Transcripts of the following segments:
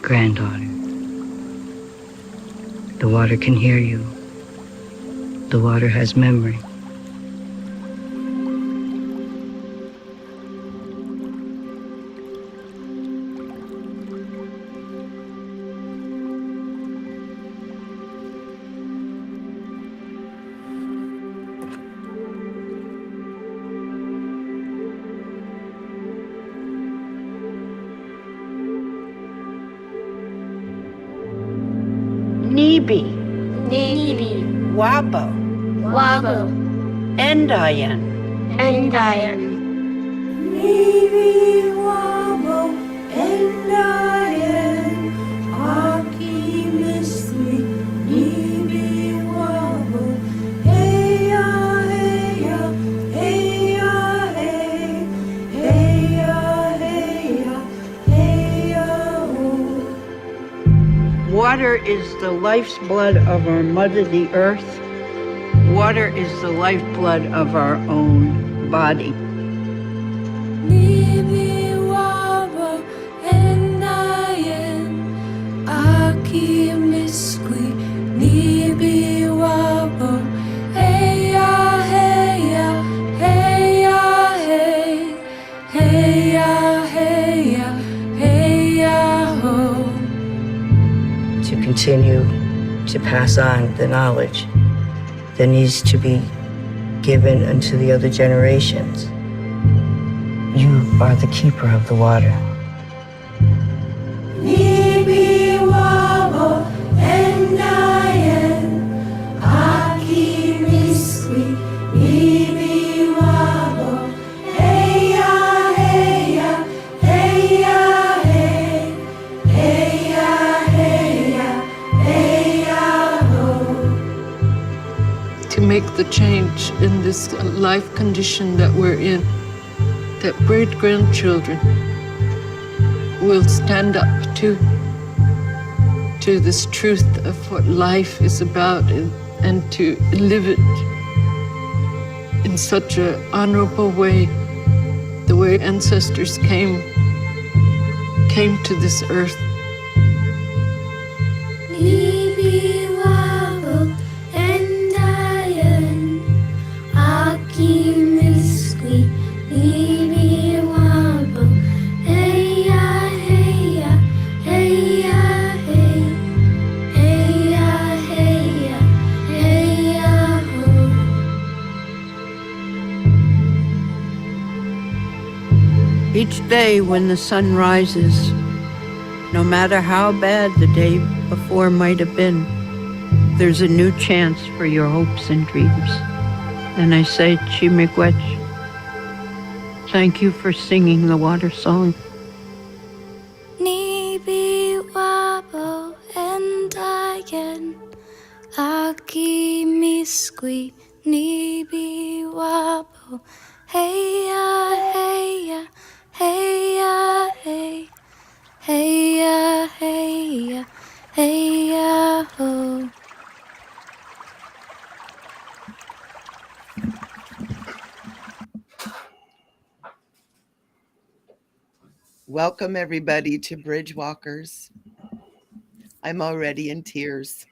Granddaughter, the water can hear you. The water has memory. Nibi, Nibi, Wabo, Wabo, Endayan, Endayan. Nibi, Wabo, Endayan, Aki Misri, Nibi, Wabo, Heya, Heya, Heya, Hey, Heya, Heya, Heya, Ho. Water is the life's blood of our mother, the earth. Water is the lifeblood of our own body. Nibi, Wabo, Endayan, Aki Misri, Nibi, Wabo, Heya, Heya, Heya, Hey, Heya, Heya, Heya, Ho. To continue to pass on the knowledge that needs to be given unto the other generations. You are the keeper of the water. Nibi, Wabo, Endayan, Aki Misri, Nibi, Wabo, Heya, Heya, Heya, Hey, Heya, Heya, Heya, Ho. To make the change in this life condition that we're in, that great-grandchildren will stand up to this truth of what life is about and to live it in such an honorable way, the way ancestors came to this earth. Nibi, Wabo, Endayan, Aki Misri, Nibi, Wabo, Heya, Heya, Heya, Hey, Heya, Heya, Heya, Ho. Each day when the sun rises, no matter how bad the day before might have been, there's a new chance for your hopes and dreams. And I say, Chimiigwech, thank you for singing the water song. Nibi, Wabo, Endayan, Aki Misri, Nibi, Wabo, Heya, Heya, Heya, Hey, Heya, Heya, Heya, Ho. Welcome, everybody, to Bridgewalkers. I'm already in tears.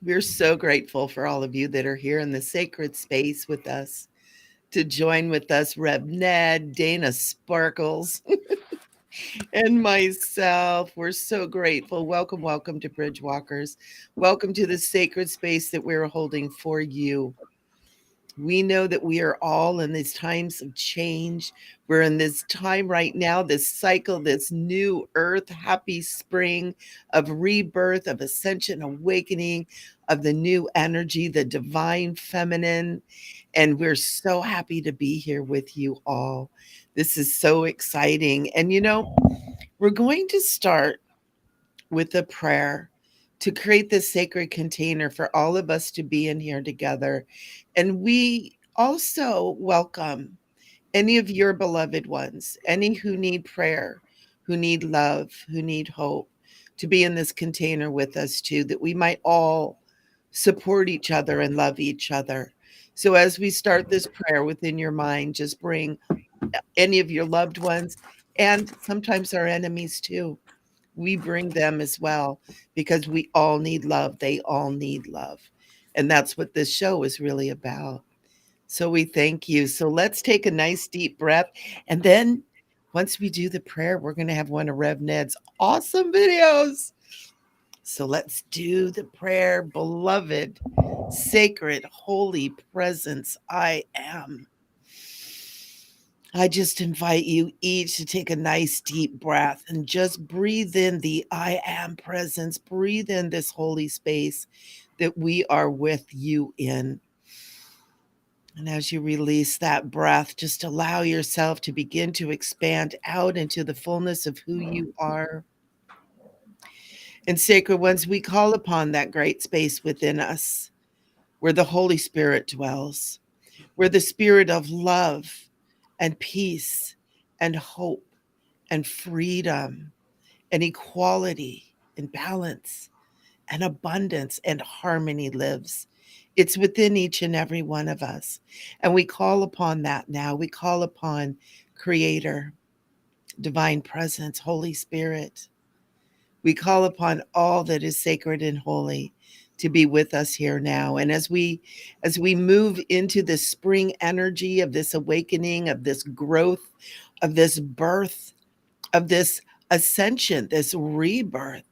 We're so grateful for all of you that are here in the sacred space with us, to join with us, Rev Ned, Dana Sparkles, and myself. We're so grateful. Welcome, welcome to Bridgewalkers. Welcome to the sacred space that we're holding for you. We know that we are all in these times of change. We're in this time right now, this cycle, this new earth, happy spring of rebirth, of ascension, awakening, of the new energy, the divine feminine. And we're so happy to be here with you all. This is so exciting. And we're going to start with a prayer to create this sacred container for all of us to be in here together. And we also welcome any of your beloved ones, any who need prayer, who need love, who need hope, to be in this container with us too, that we might all support each other and love each other. So as we start this prayer within your mind, just bring any of your loved ones and sometimes our enemies too. We bring them as well because we all need love. They all need love. And that's what this show is really about. So we thank you. So let's take a nice deep breath. And then once we do the prayer, we're going to have one of Rev Ned's awesome videos. So let's do the prayer. Beloved, sacred, holy presence, I am. I just invite you each to take a nice deep breath and just breathe in the I am presence. Breathe in this holy space that we are with you in. And as you release that breath, just allow yourself to begin to expand out into the fullness of who you are. And sacred ones, we call upon that great space within us where the Holy Spirit dwells, where the spirit of love and peace and hope and freedom and equality and balance and abundance and harmony lives. It's within each and every one of us. And we call upon that now. We call upon Creator, Divine Presence, Holy Spirit. We call upon all that is sacred and holy to be with us here now. And as we move into this spring energy of this awakening, of this growth, of this birth, of this ascension, this rebirth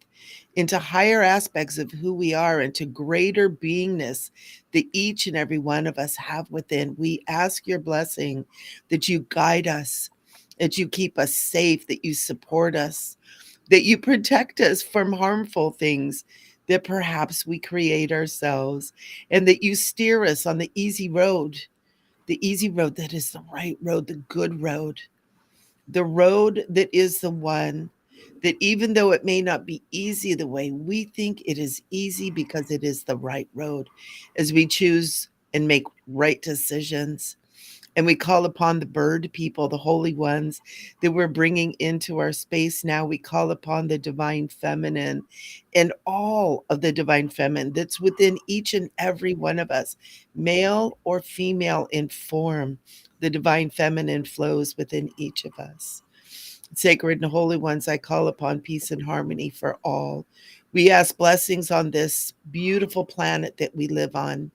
into higher aspects of who we are, into greater beingness that each and every one of us have within, we ask your blessing that you guide us, that you keep us safe, that you support us, that you protect us from harmful things that perhaps we create ourselves, and that you steer us on the easy road that is the right road, the good road, the road that is the one that even though it may not be easy the way we think it is easy, because it is the right road as we choose and make right decisions. And we call upon the bird people, the holy ones that we're bringing into our space now. We call upon the divine feminine and all of the divine feminine that's within each and every one of us, male or female in form. The divine feminine flows within each of us. Sacred and holy ones, I call upon peace and harmony for all. We ask blessings on this beautiful planet that we live on.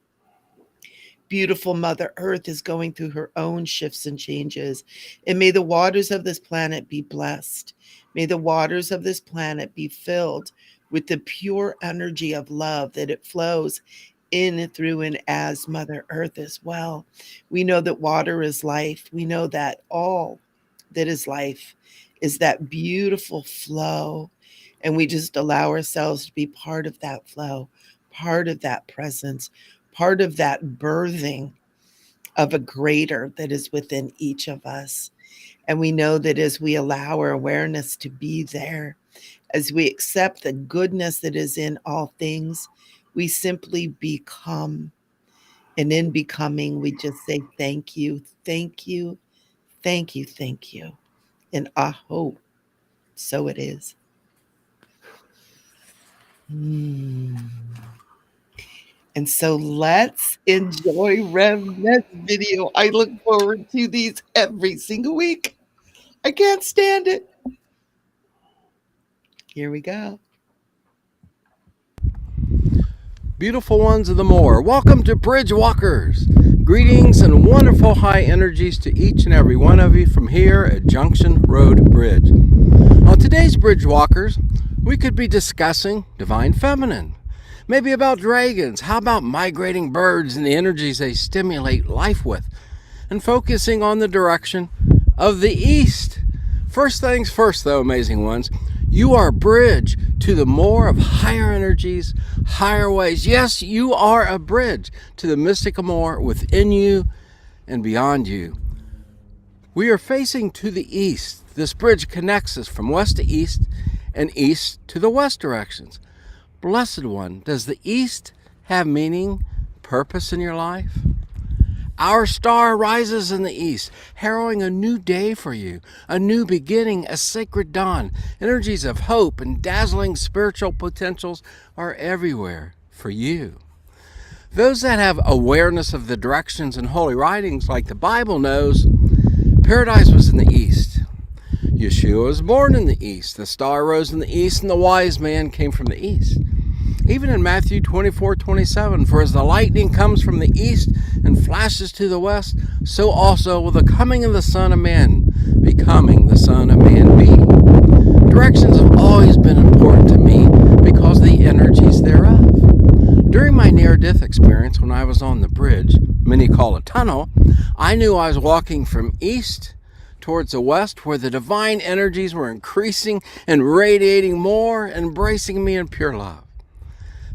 Beautiful Mother Earth is going through her own shifts and changes. And may the waters of this planet be blessed. May the waters of this planet be filled with the pure energy of love that it flows in and through and as Mother Earth as well. We know that water is life. We know that all that is life is that beautiful flow. And we just allow ourselves to be part of that flow, part of that presence, part of that birthing of a greater that is within each of us. And we know that as we allow our awareness to be there, as we accept the goodness that is in all things, we simply become. And in becoming, we just say, thank you, thank you, thank you, thank you. And I hope so it is. And so let's enjoy Rev Ned's video. I look forward to these every single week. I can't stand it. Here we go. Beautiful ones of the Moor, welcome to Bridgewalkers. Greetings and wonderful high energies to each and every one of you from here at Junction Road Bridge. On today's Bridgewalkers, we could be discussing Divine Feminine. Maybe about dragons. How about migrating birds and the energies they stimulate life with? And focusing on the direction of the east. First things first, though, amazing ones. You are a bridge to the more of higher energies, higher ways. Yes, you are a bridge to the mystical more within you and beyond you. We are facing to the east. This bridge connects us from west to east and east to the west directions. Blessed one, does the east have meaning, purpose in your life? Our star rises in the east, heralding a new day for you, a new beginning, a sacred dawn. Energies of hope and dazzling spiritual potentials are everywhere for you. Those that have awareness of the directions in holy writings, like the Bible knows, paradise was in the east. Yeshua was born in the east. The star rose in the east, and the wise man came from the east. Even in Matthew 24:27, for as the lightning comes from the east and flashes to the west, so also will the coming of the Son of Man, becoming the Son of Man, be. Directions have always been important to me because of the energies thereof. During my near-death experience when I was on the bridge, many call a tunnel, I knew I was walking from east towards the west, where the divine energies were increasing and radiating more, embracing me in pure love.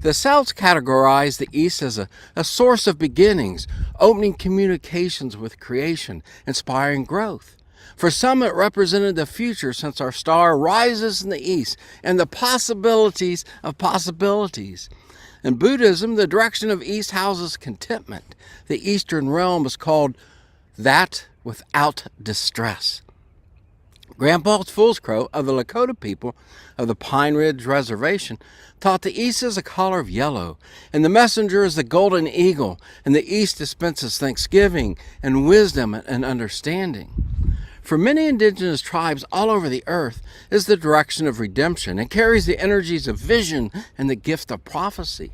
The Celts categorize the East as a source of beginnings, opening communications with creation, inspiring growth. For some, it represented the future, since our star rises in the East, and the possibilities of possibilities. In Buddhism, the direction of East houses contentment. The Eastern realm is called that without distress. Grandpa Foolscrow of the Lakota people of the Pine Ridge Reservation taught the East is a color of yellow, and the messenger is the golden eagle, and the East dispenses thanksgiving and wisdom and understanding. For many indigenous tribes all over the earth is the direction of redemption and carries the energies of vision and the gift of prophecy.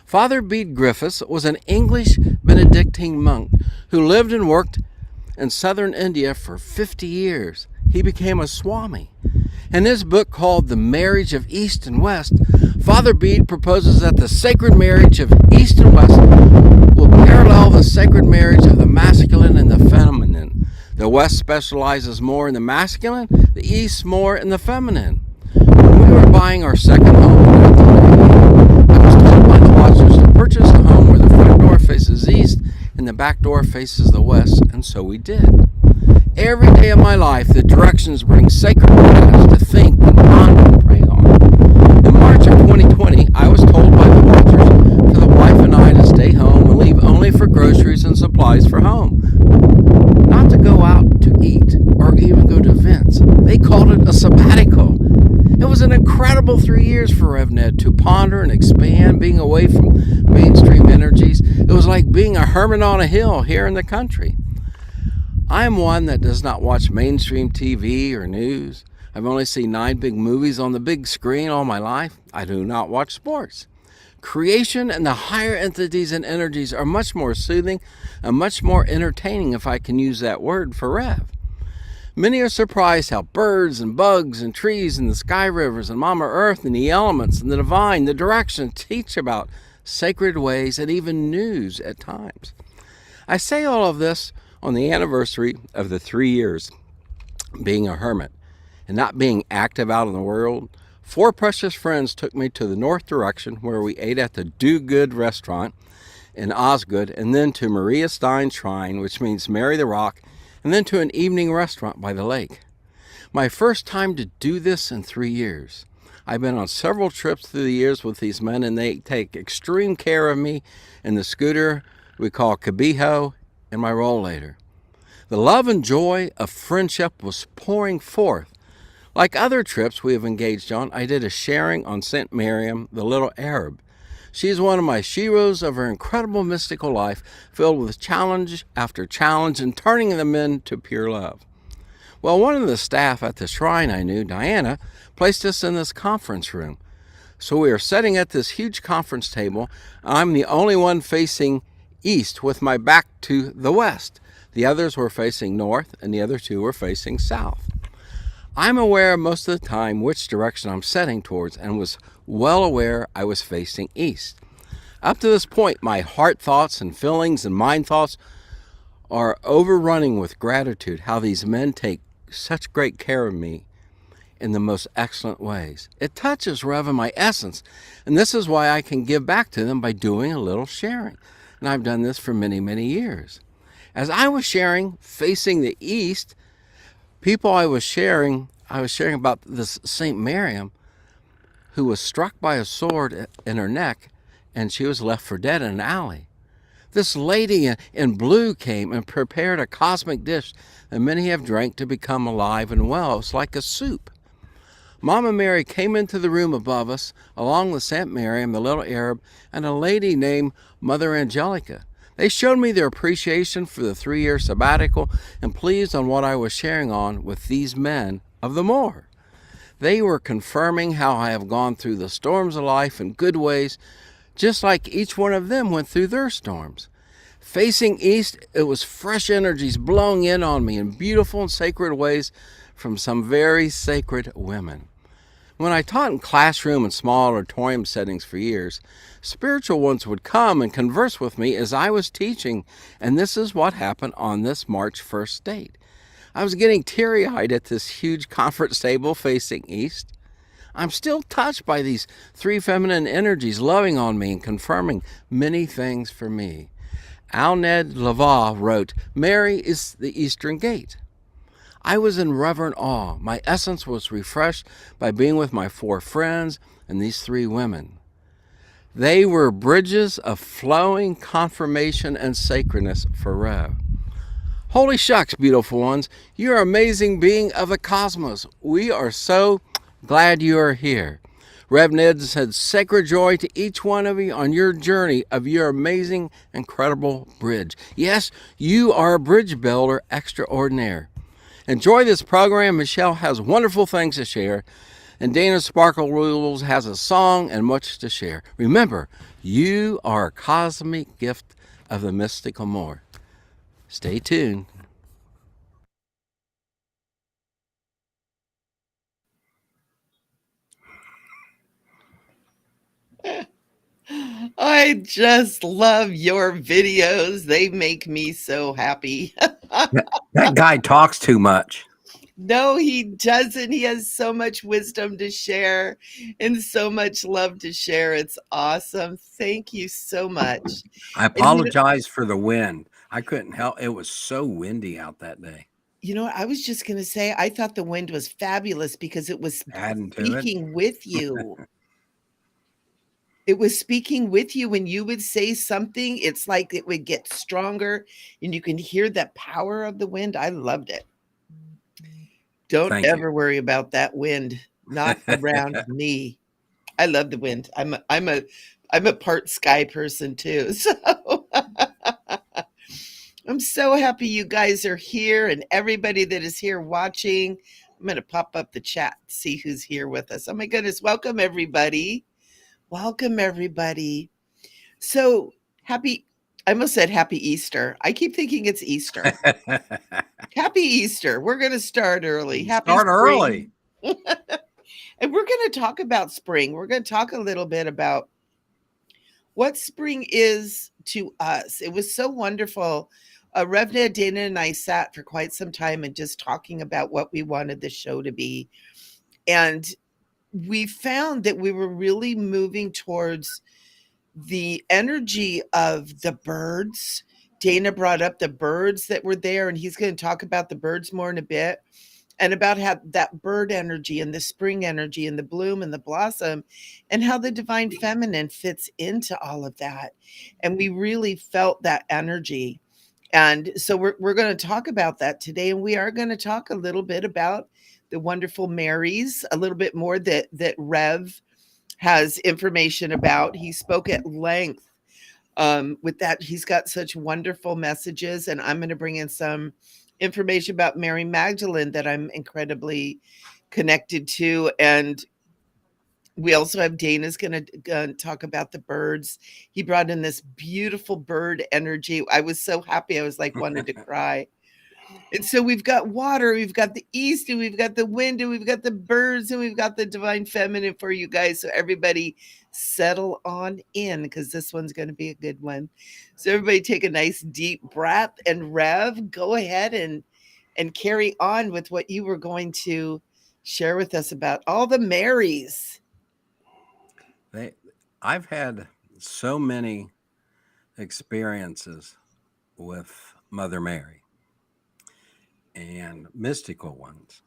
Father Bede Griffiths was an English Benedictine monk who lived and worked in southern India for 50 years. He became a Swami. In his book called The Marriage of East and West, Father Bede proposes that the sacred marriage of East and West will parallel the sacred marriage of the masculine and the feminine. The West specializes more in the masculine, the East more in the feminine. When we were buying our second home, I was told by the watchers to purchase a home where the front door faces east and the back door faces the west, and so we did. Every day of my life, the directions bring sacred matters to think and ponder and pray on. In March of 2020, I was told by the watchers for the wife and I to stay home and leave only for groceries and supplies for home. Not to go out to eat or even go to events. They called it a sabbatical. It was an incredible 3 years for RevNed to ponder and expand, being away from mainstream energies. It was like being a hermit on a hill here in the country. I am one that does not watch mainstream TV or news. I've only seen 9 big movies on the big screen all my life. I do not watch sports. Creation and the higher entities and energies are much more soothing and much more entertaining, if I can use that word, for Rev. Many are surprised how birds and bugs and trees and the sky rivers and Mama Earth and the elements and the divine, the direction, teach about sacred ways and even news at times. I say all of this on the anniversary of the 3 years being a hermit and not being active out in the world. 4 precious friends took me to the north direction, where we ate at the Do Good restaurant in Osgood, and then to Maria Stein Shrine, which means Mary the Rock, and then to an evening restaurant by the lake. My first time to do this in 3 years. I've been on several trips through the years with these men, and they take extreme care of me in the scooter we call Cabijo and my rollator. The love and joy of friendship was pouring forth. Like other trips we have engaged on, I did a sharing on St. Miriam, the little Arab. She is one of my sheroes of her incredible mystical life, filled with challenge after challenge and turning them into pure love. Well, one of the staff at the shrine I knew, Diana, placed us in this conference room. So we are sitting at this huge conference table. I'm the only one facing east with my back to the west. The others were facing north, and the other 2 were facing south. I'm aware most of the time which direction I'm setting towards and was well aware I was facing east. Up to this point, my heart thoughts and feelings and mind thoughts are overrunning with gratitude how these men take such great care of me in the most excellent ways. It touches, Rev, in my essence, and this is why I can give back to them by doing a little sharing. And I've done this for many, many years. As I was sharing, facing the east, people I was sharing about this St. Miriam who was struck by a sword in her neck, and she was left for dead in an alley. This lady in blue came and prepared a cosmic dish that many have drank to become alive and well. It's like a soup. Mama Mary came into the room above us, along with St. Miriam, the little Arab, and a lady named Mother Angelica. They showed me their appreciation for the 3-year sabbatical and pleased on what I was sharing on with these men of the moor. They were confirming how I have gone through the storms of life in good ways, just like each one of them went through their storms. Facing east, it was fresh energies blowing in on me in beautiful and sacred ways from some very sacred women. When I taught in classroom and small auditorium settings for years, spiritual ones would come and converse with me as I was teaching, and this is what happened on this March 1st date. I was getting teary-eyed at this huge conference table facing east. I'm still touched by these 3 feminine energies loving on me and confirming many things for me. Alned Lava wrote, "Mary is the Eastern Gate." I was in reverent awe. My essence was refreshed by being with my 4 friends and these 3 women. They were bridges of flowing confirmation and sacredness for Rev. Holy shucks, beautiful ones. You're an amazing being of the cosmos. We are so glad you are here. Rev Ned said sacred joy to each one of you on your journey of your amazing, incredible bridge. Yes, you are a bridge builder extraordinaire. Enjoy this program. Michele has wonderful things to share, and Dana Sparkle Rules has a song and much to share. Remember, you are a cosmic gift of the mystical more. Stay tuned. I just love your videos. They make me so happy. That guy talks too much. No, he doesn't. He has so much wisdom to share and so much love to share. It's awesome. Thank you so much. I apologize for the wind. I couldn't help. It was so windy out that day. You know, I was just going to say, I thought the wind was fabulous because it was Adding to it. speaking with you. It was speaking with you when you would say something. It's like it would get stronger and you can hear the power of the wind. I loved it. Don't Thank ever you. worry about that wind. Not around me. I love the wind. I'm a part sky person too. So I'm so happy you guys are here and everybody that is here watching. I'm going to pop up the chat, see who's here with us. Oh my goodness. Welcome everybody. Welcome everybody. So I almost said happy Easter. I keep thinking it's Easter. Happy Easter. We're going to start early. Happy Start spring. early. And we're going to talk about spring. We're going to talk a little bit about what spring is to us. It was so wonderful. RevNed, Dana, and I sat for quite some time and just talking about what we wanted the show to be. And we found that we were really moving towards the energy of the birds. Dana brought up the birds that were there, and he's going to talk about the birds more in a bit, and about how that bird energy and the spring energy and the bloom and the blossom and how the divine feminine fits into all of that. And we really felt that energy. And so we're going to talk about that today. And we are going to talk a little bit about the wonderful Marys, a little bit more that Rev has information about. He spoke at length with that. He's got such wonderful messages, and I'm going to bring in some information about Mary Magdalene that I'm incredibly connected to. And we also have Dana's going to talk about the birds. He brought in this beautiful bird energy. I was so happy. I was like wanted to cry. And so we've got water, we've got the east, and we've got the wind, and we've got the birds, and we've got the divine feminine for you guys. So everybody settle on in, because this one's going to be a good one. So everybody take a nice deep breath, and Rev, go ahead and carry on with what you were going to share with us about all the Marys. I've had so many experiences with Mother Mary and mystical ones.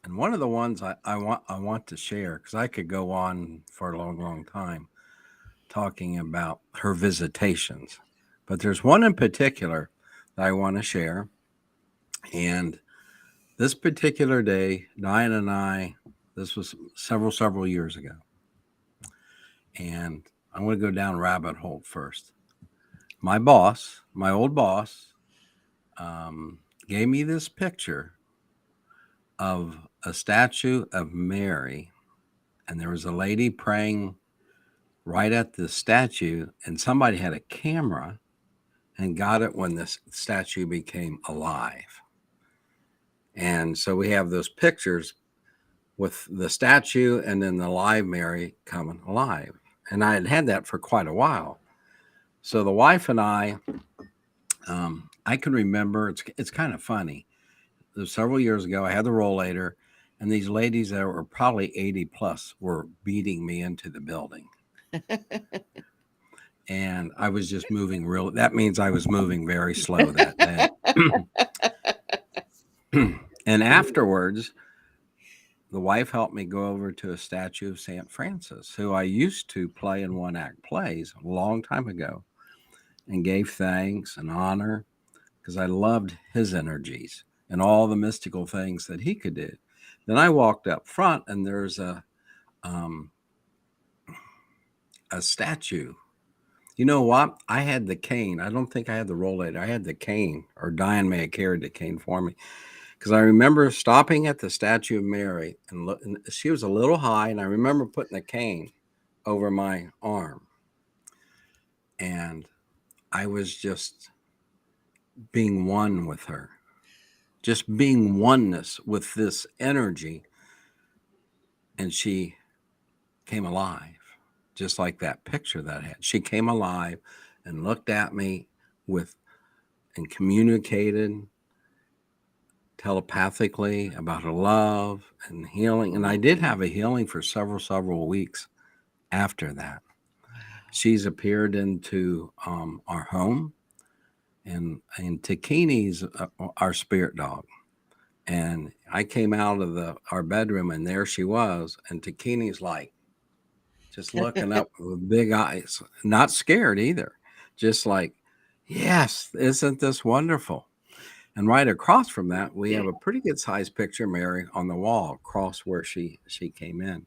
And one of the ones I want to share, because I could go on for a long time talking about her visitations, but there's one in particular that I want to share. And this particular day, Diane and I, this was several years ago, and I'm going to go down rabbit hole first. My old boss, gave me this picture of a statue of Mary, and there was a lady praying right at the statue, and somebody had a camera and got it when the statue became alive. And so we have those pictures with the statue and then the live Mary coming alive. And I had that for quite a while. So the wife and I can remember, it's kind of funny. It was several years ago, I had the rollator, and these ladies that were probably 80 plus were beating me into the building. And I was just moving that means I was moving very slow that day. And afterwards, the wife helped me go over to a statue of St. Francis, who I used to play in one-act plays a long time ago, and gave thanks and honor, because I loved his energies and all the mystical things that he could do. Then I walked up front, and there's a statue. You know what? I had the cane. I don't think I had the rollator. I had the cane, or Diane may have carried the cane for me, because I remember stopping at the statue of Mary, and she was a little high, and I remember putting the cane over my arm. And I was just being one with her, just being oneness with this energy. And she came alive, just like that picture that I had. She came alive and looked at me and communicated telepathically about her love and healing. And I did have a healing for several weeks after that. She's appeared into our home, and Takini's our spirit dog. And I came out of our bedroom, and there she was. And Takini's like, just looking up with big eyes, not scared either. Just like, yes, isn't this wonderful? And right across from that, we have a pretty good sized picture of Mary on the wall across where she came in.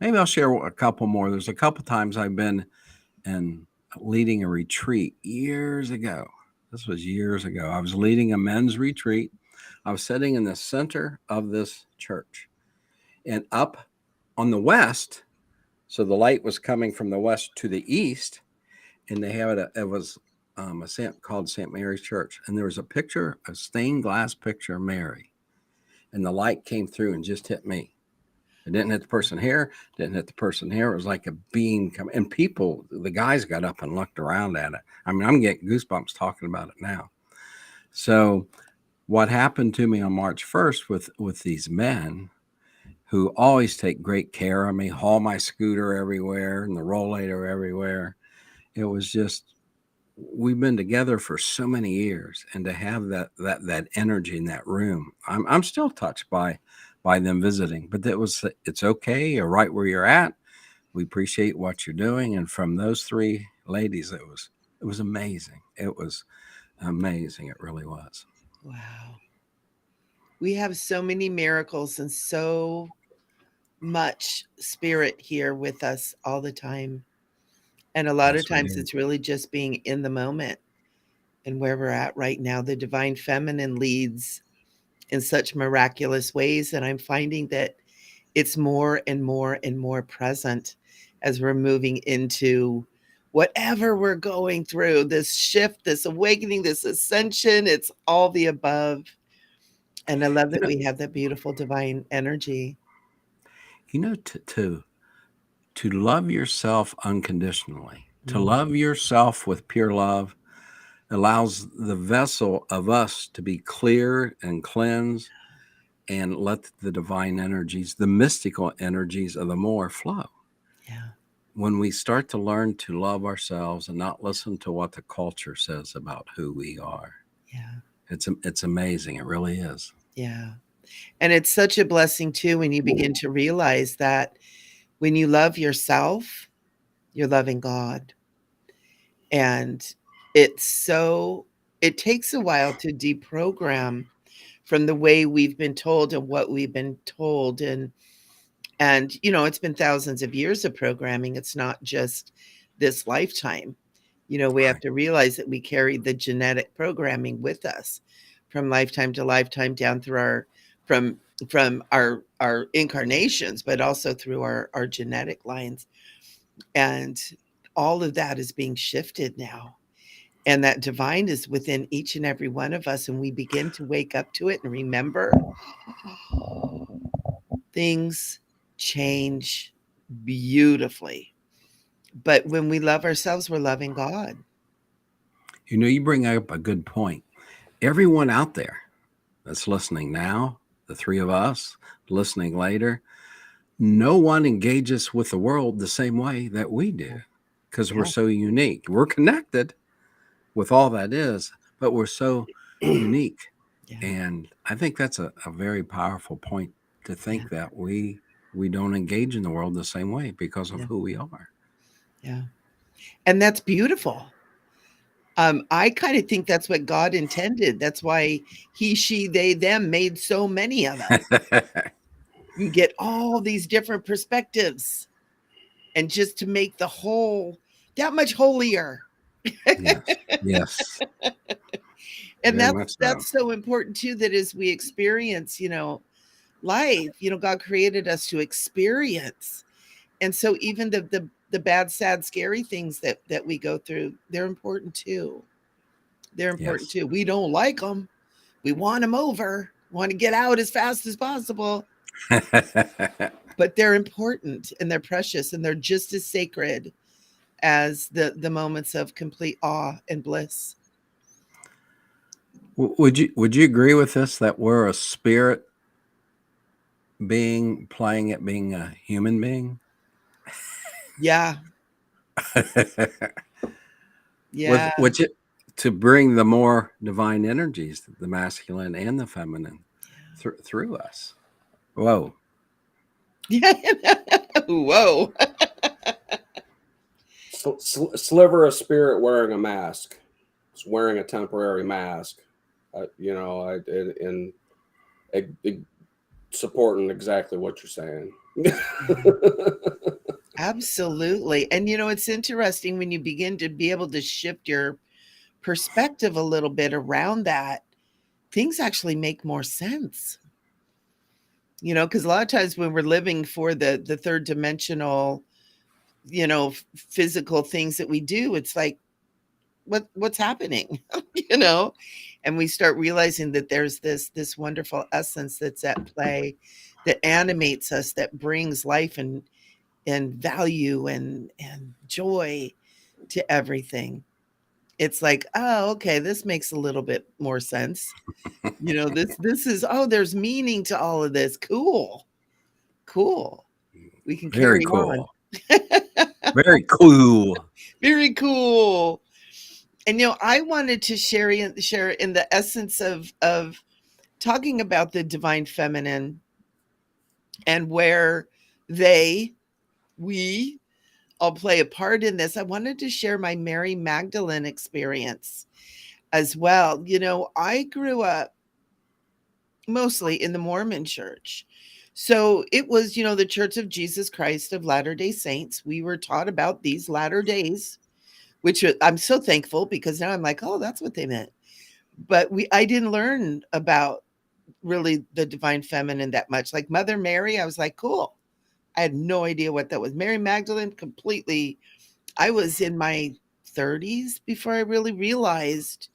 Maybe I'll share a couple more. There's a couple times I've been leading a retreat years ago. This was years ago. I was leading a men's retreat. I was sitting in the center of this church, and up on the west, so the light was coming from the west to the east, and they had it was called St. Mary's Church, and there was a stained glass picture of Mary, and the light came through and just hit me. It didn't hit the person here, didn't hit the person here. It was like a beam coming, and the guys got up and looked around at it. I mean, I'm getting goosebumps talking about it now. So what happened to me on March 1st with these men who always take great care of me, haul my scooter everywhere and the rollator everywhere. It was just, we've been together for so many years, and to have that energy in that room, I'm still touched by them visiting. But it's okay. You're right where you're at. We appreciate what you're doing. And from those three ladies, it was amazing. It was amazing. It really was. Wow. We have so many miracles and so much spirit here with us all the time. And a lot of times it's really just being in the moment and where we're at right now. The divine feminine leads in such miraculous ways. And I'm finding that it's more and more and more present as we're moving into whatever we're going through, this shift, this awakening, this ascension. It's all the above. And I love that You know, we have that beautiful divine energy. to love yourself unconditionally, to Mm, love yourself with pure love, allows the vessel of us to be clear and cleansed and let the divine energies, the mystical energies of the more flow. yeah, When we start to learn to love ourselves and not listen to what the culture says about who we are, yeah, it's amazing. It really is. yeah. And it's such a blessing too when you begin to realize that when you love yourself, you're loving God. And it takes a while to deprogram from the way we've been told and what we've been told. And it's been thousands of years of programming. It's not just this lifetime. We have Right. to realize that we carry the genetic programming with us from lifetime to lifetime down through from our incarnations, but also through our genetic lines. And all of that is being shifted now. And that divine is within each and every one of us. And we begin to wake up to it and remember things change beautifully. But when we love ourselves, we're loving God. You bring up a good point. Everyone out there that's listening now, the three of us listening later, no one engages with the world the same way that we do because we're Yeah. so unique. We're connected with all that is, but we're so unique. Yeah. And I think that's a very powerful point to think Yeah. that we don't engage in the world the same way because of Yeah. who we are. Yeah. And that's beautiful. I kind of think that's what God intended. That's why he, she, they, them made so many of us. You get all these different perspectives, and just to make the whole that much holier. Yes. Yes. And Very much so. that's so important too, that as we experience, life, God created us to experience. And so even the bad, sad, scary things that we go through, they're important too. They're important Yes. too. We don't like them. We want them over. Want to get out as fast as possible. But they're important and they're precious and they're just as sacred as the moments of complete awe and bliss. Would you agree with this that we're a spirit being playing at being a human being? Yeah. Yeah. Which it to bring the more divine energies, the masculine and the feminine, through us. Whoa. Yeah. Whoa. Sliver of spirit wearing a mask. It's wearing a temporary mask. And supporting exactly what you're saying. Absolutely. And it's interesting when you begin to be able to shift your perspective a little bit around that, things actually make more sense. Because a lot of times when we're living for the third dimensional, physical things that we do, it's like, what's happening? And we start realizing that there's this wonderful essence that's at play, that animates us, that brings life and value and joy to everything. It's like, oh, okay, this makes a little bit more sense. This is, oh, there's meaning to all of this. Cool. We can Very carry on. cool. Very cool. Very cool. And I wanted to share in the essence of talking about the divine feminine and where we all play a part in this. I wanted to share my Mary Magdalene experience as well. I grew up mostly in the Mormon church. So it was, the Church of Jesus Christ of Latter-day Saints. We were taught about these latter days, which I'm so thankful, because now I'm like, oh, that's what they meant. But I didn't learn about really the divine feminine that much. Like Mother Mary, I was like, cool. I had no idea what that was. Mary Magdalene, completely. I was in my 30s before I really realized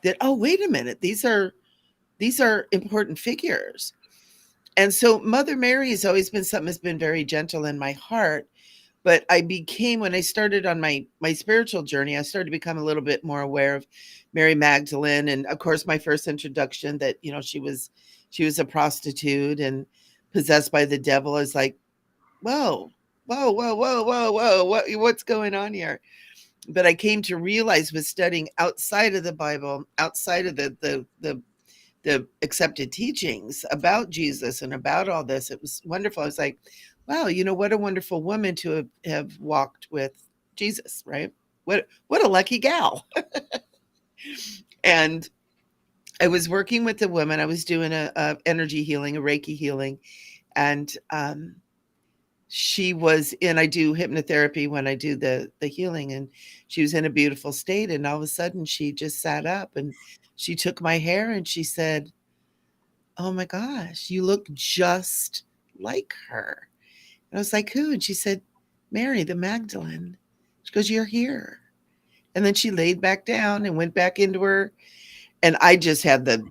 that, oh, wait a minute. These are these are important figures. And so Mother Mary has always been something that's been very gentle in my heart. But I became, when I started on my spiritual journey, I started to become a little bit more aware of Mary Magdalene. And of course, my first introduction that, she was a prostitute and possessed by the devil. I was like, whoa, whoa, whoa, whoa, whoa, whoa, what's going on here? But I came to realize with studying outside of the Bible, outside of the accepted teachings about Jesus and about all this, it was wonderful. I was like, wow, what a wonderful woman to have walked with Jesus, right? What a lucky gal. And I was working with a woman. I was doing a energy healing, a Reiki healing, and she was in, I do hypnotherapy when I do the healing, and she was in a beautiful state. And all of a sudden she just sat up and she took my hair and she said, oh my gosh, you look just like her. And I was like, who? And she said, Mary, the Magdalene. She goes, you're here. And then she laid back down and went back into her. And I just had the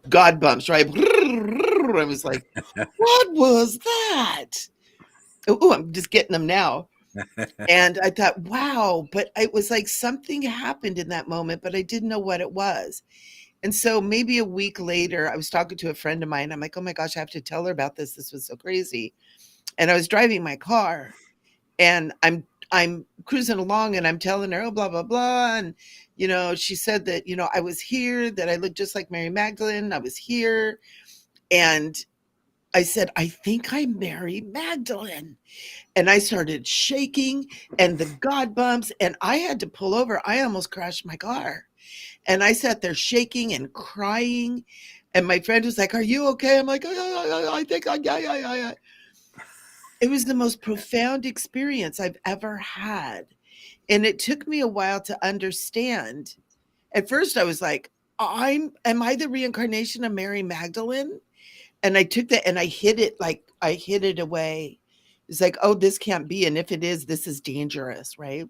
God bumps, right? I was like, what was that? Oh, I'm just getting them now. And I thought, wow. But it was like something happened in that moment, but I didn't know what it was. And so maybe a week later, I was talking to a friend of mine. I'm like, oh my gosh, I have to tell her about this. This was so crazy. And I was driving my car and I'm cruising along and I'm telling her, oh, blah, blah, blah. And, she said that, I was here, that I looked just like Mary Magdalene. I was here. And I said, I think I'm Mary Magdalene. And I started shaking and the God bumps, and I had to pull over. I almost crashed my car. And I sat there shaking and crying. And my friend was like, are you okay? I'm like, I think yeah. It was the most profound experience I've ever had. And it took me a while to understand. At first I was like, am I the reincarnation of Mary Magdalene? And I took that and I hid it away. It's like, oh, this can't be. And if it is, this is dangerous, right?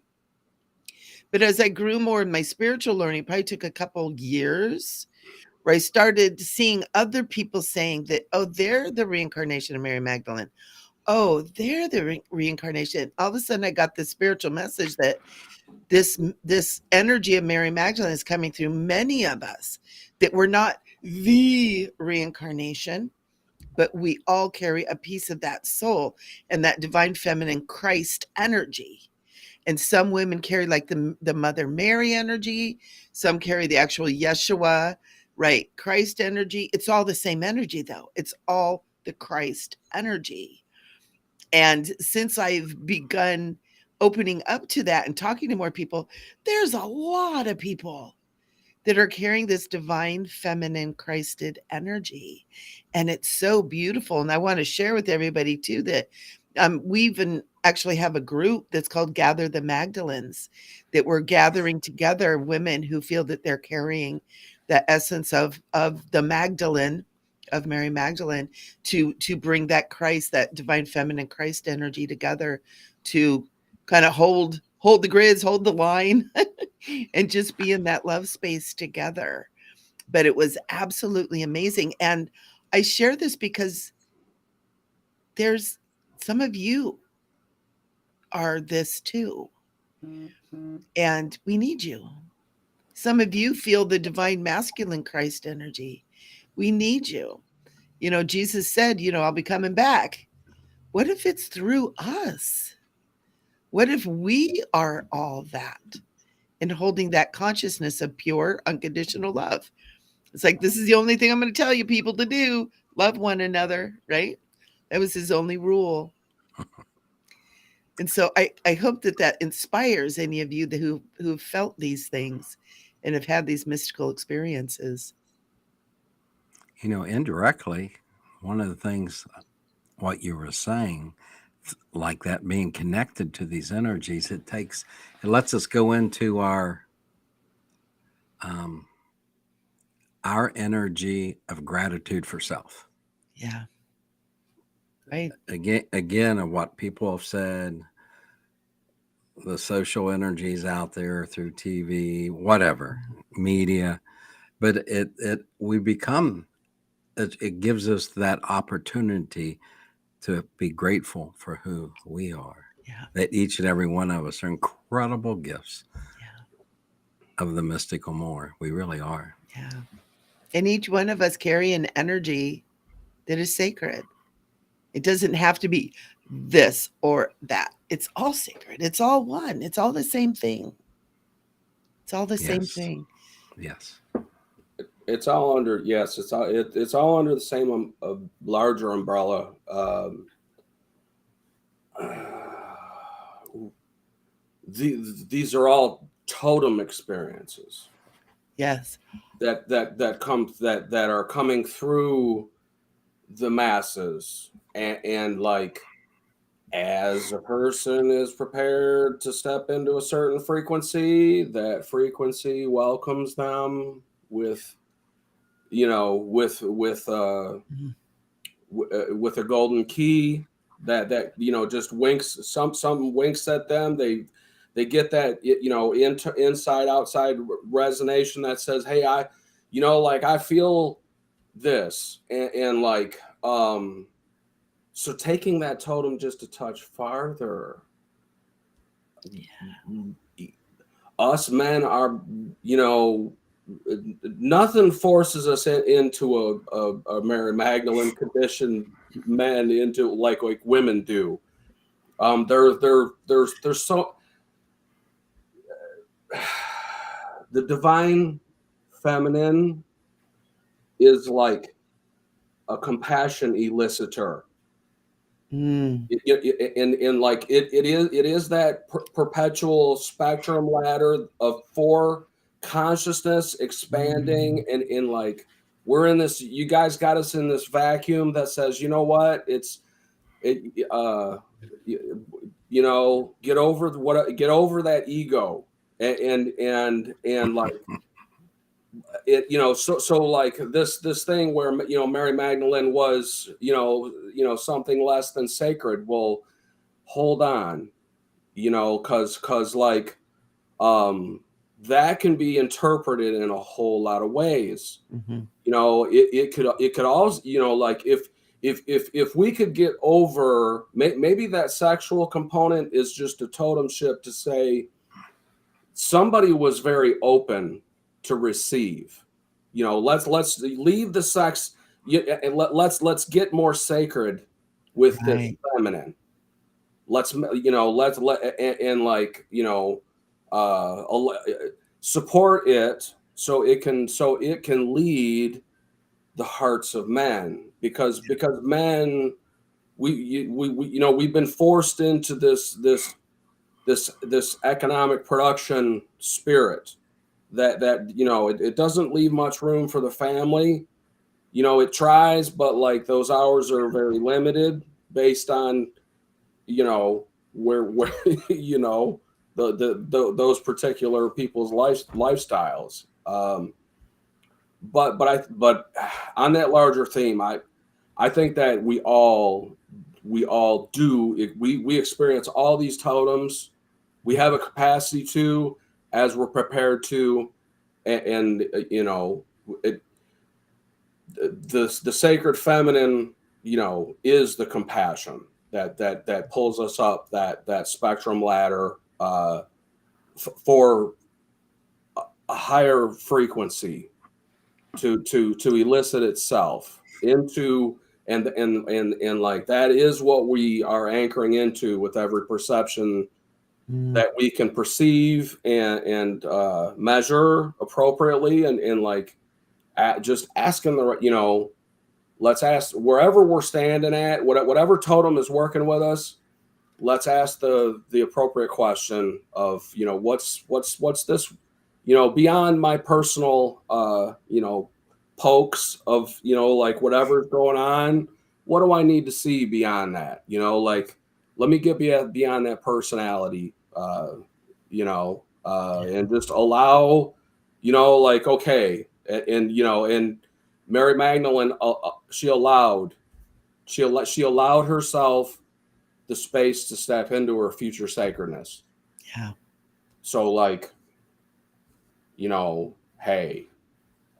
But as I grew more in my spiritual learning, probably took a couple years, where I started seeing other people saying that, oh, they're the reincarnation of Mary Magdalene. Oh, they're the reincarnation. All of a sudden I got this spiritual message that this energy of Mary Magdalene is coming through many of us, that we're not the reincarnation, but we all carry a piece of that soul and that divine feminine Christ energy. And some women carry like the Mother Mary energy. Some carry the actual Yeshua, right? Christ energy. It's all the same energy though. It's all the Christ energy. And since I've begun opening up to that and talking to more people, there's a lot of people that are carrying this divine feminine Christed energy. And it's so beautiful. And I want to share with everybody too that we even actually have a group that's called Gather the Magdalens, that we're gathering together women who feel that they're carrying the essence of the Magdalene, of Mary Magdalene, to bring that Christ, that divine feminine Christ energy together, to kind of hold the grids, hold the line, and just be in that love space together. But it was absolutely amazing. And I share this because there's some of you are this too. Mm-hmm. And we need you. Some of you feel the divine masculine Christ energy. We need you. Jesus said, I'll be coming back. What if it's through us? What if we are all that and holding that consciousness of pure, unconditional love? It's like, this is the only thing I'm going to tell you people to do. Love one another, right? That was his only rule. And so I hope that inspires any of you who've felt these things and have had these mystical experiences. Indirectly, one of the things, what you were saying, like that being connected to these energies, it lets us go into our energy of gratitude for self. Yeah. Right. Again, of what people have said, the social energies out there through TV, whatever, media, but we become, it gives us that opportunity to be grateful for who we are. Yeah. That each and every one of us are incredible gifts Yeah. of the mystical more. We really are. Yeah. And each one of us carry an energy that is sacred. It doesn't have to be this or that. It's all sacred. It's all one. It's all the same thing. It's all the same Yes. thing. Yes. It's all under, yes, it's all under the same larger umbrella. These are all totem experiences. Yes. That are coming through the masses, and like, as a person is prepared to step into a certain frequency, that frequency welcomes them with, with a golden key that just winks, something winks at them. They get that, inside outside resonation that says, hey, I feel this, and like, so taking that totem just a touch farther, us men are, nothing forces us into a Mary Magdalene condition, men into like women do. There's so the divine feminine is like a compassion elicitor. Mm. And like it is that perpetual spectrum ladder of for consciousness expanding, and like, we're in this, you guys got us in this vacuum that says, you know what, get over that ego, and like it, so like this thing where, Mary Magdalene was, something less than sacred. Well, hold on, cause like, that can be interpreted in a whole lot of ways. Mm-hmm. It could also, like, if we could get over, maybe that sexual component is just a totem ship to say somebody was very open to receive. Let's leave the sex, and let's get more sacred with this feminine. Let's support it so it can lead the hearts of men, because men, we've been forced into this economic production spirit that it doesn't leave much room for the family. It tries, but like, those hours are very limited based on where those particular people's lifestyles. But on that larger theme, I think that we all do, we experience all these totems. We have a capacity to, as we're prepared to, and the sacred feminine, is the compassion that pulls us up that spectrum ladder, for a higher frequency to elicit itself into, and like, that is what we are anchoring into with every perception that we can perceive and measure appropriately, and like, just asking let's ask, wherever we're standing at, whatever totem is working with us, let's ask the appropriate question of, what's this, beyond my personal, pokes of, like, whatever's going on, what do I need to see beyond that? Like, let me get beyond that personality, and just allow, like, okay. And Mary Magdalene, she allowed herself the space to step into her future sacredness. Yeah. So like, hey,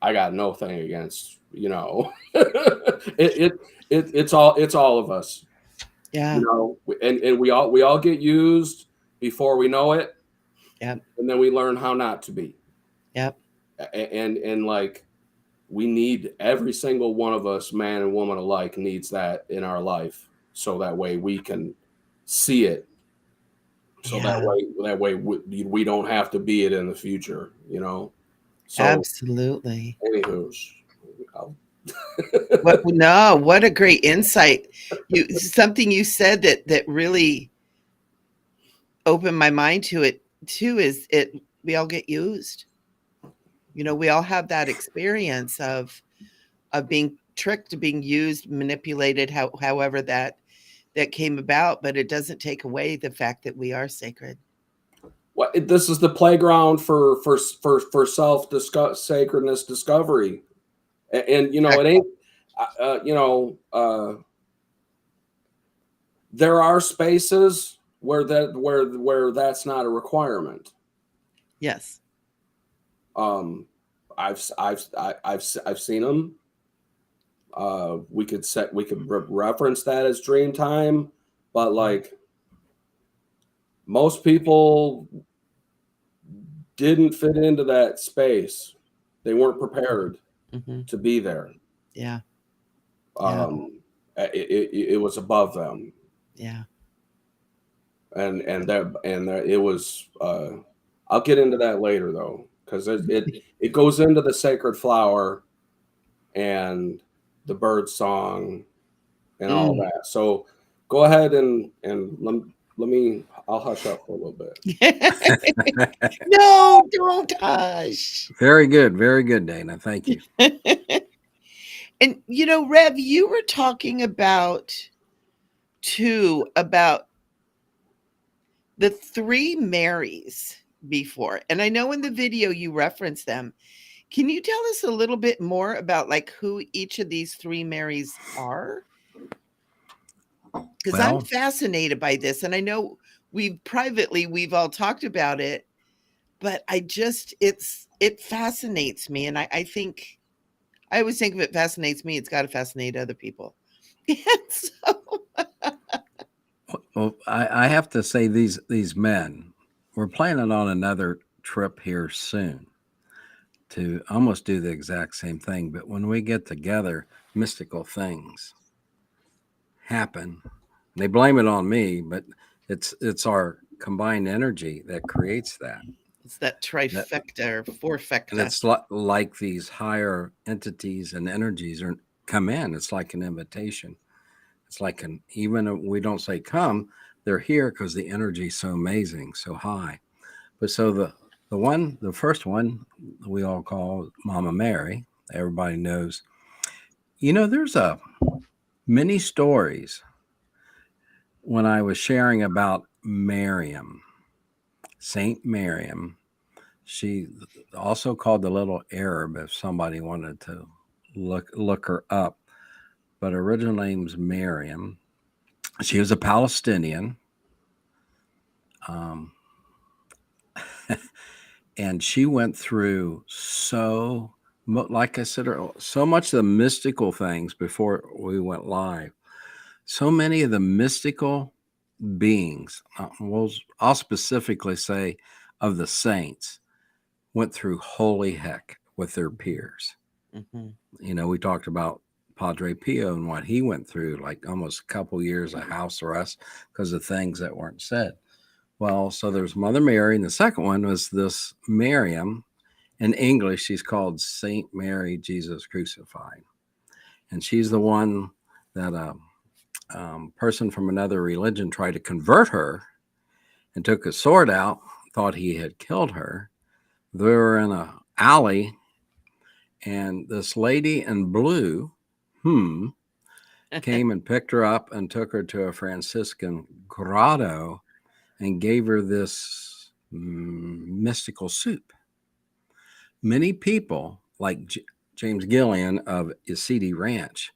I got no thing against, it's all of us, Yeah. and we all get used before we know it. Yep. And then we learn how not to be. Yep. And like, we need, every single one of us, man and woman alike, needs that in our life, so that way we can see it. So Yeah. that way we don't have to be it in the future, So Absolutely. anywho, What a great insight. Something you said that really opened my mind to it too is we all get used. We all have that experience of being tricked, being used, manipulated, however that came about, but it doesn't take away the fact that we are sacred. This is the playground for sacredness discovery, and it ain't. There are spaces where that's not a requirement. Yes. I've seen them. We could reference that as dream time, but like, most people didn't fit into that space. They weren't prepared to be there. Yeah. It was above them. Yeah. And it was. I'll get into that later though, because it goes into the sacred flower and the bird song and all that. So go ahead and let me. I'll hush up for a little bit. No, don't hush. Very good, Dana. Thank you. And Rev, you were talking about the three Marys before, and I know in the video you referenced them. Can you tell us a little bit more about like who each of these three Marys are? Because I'm fascinated by this, and I know we've all talked about it, but it fascinates me, and I think I always think if it fascinates me, it's got to fascinate other people. Well, I have to say, these men, we're planning on another trip here soon to almost do the exact same thing. But when we get together, mystical things happen. They blame it on me, but it's our combined energy that creates that. It's that trifecta or fourfecta. And it's like these higher entities and energies come in. It's like an invitation. It's like even if we don't say come, they're here because the energy is so amazing, so high. But so the first one we all call Mama Mary. Everybody knows. There's many stories when I was sharing about Miriam, Saint Miriam. She also called the Little Arab, if somebody wanted to look her up. But her original name's Miriam. She was a Palestinian. And she went through like I said, so much of the mystical things before we went live. So many of the mystical beings, I'll specifically say of the saints, went through holy heck with their peers. We talked about Padre Pio and what he went through, like almost a couple years of house arrest because of things that weren't said. Well, so there's Mother Mary, and the second one was this Miriam. In English, she's called Saint Mary Jesus Crucified. And she's the one that a person from another religion tried to convert her and took a sword out, thought he had killed her. They were in an alley, and this lady in blue, came and picked her up and took her to a Franciscan grotto and gave her this mystical soup. Many people, like James Gillian of Isidi Ranch,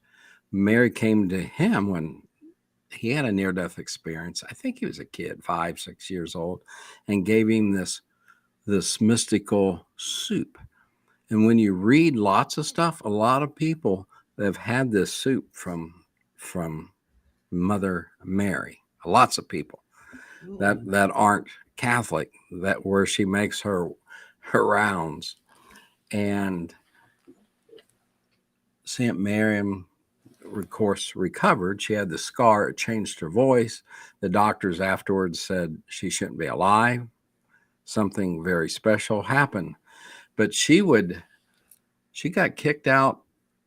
Mary came to him when he had a near-death experience. I think he was a kid, 5, 6 years old, and gave him this mystical soup. And when you read lots of stuff, a lot of people have had this soup from Mother Mary. Lots of people that aren't Catholic, that where she makes her rounds. And Saint Miriam, of course, recovered. She had the scar. It changed her voice. The doctors afterwards said she shouldn't be alive. Something very special happened. But she got kicked out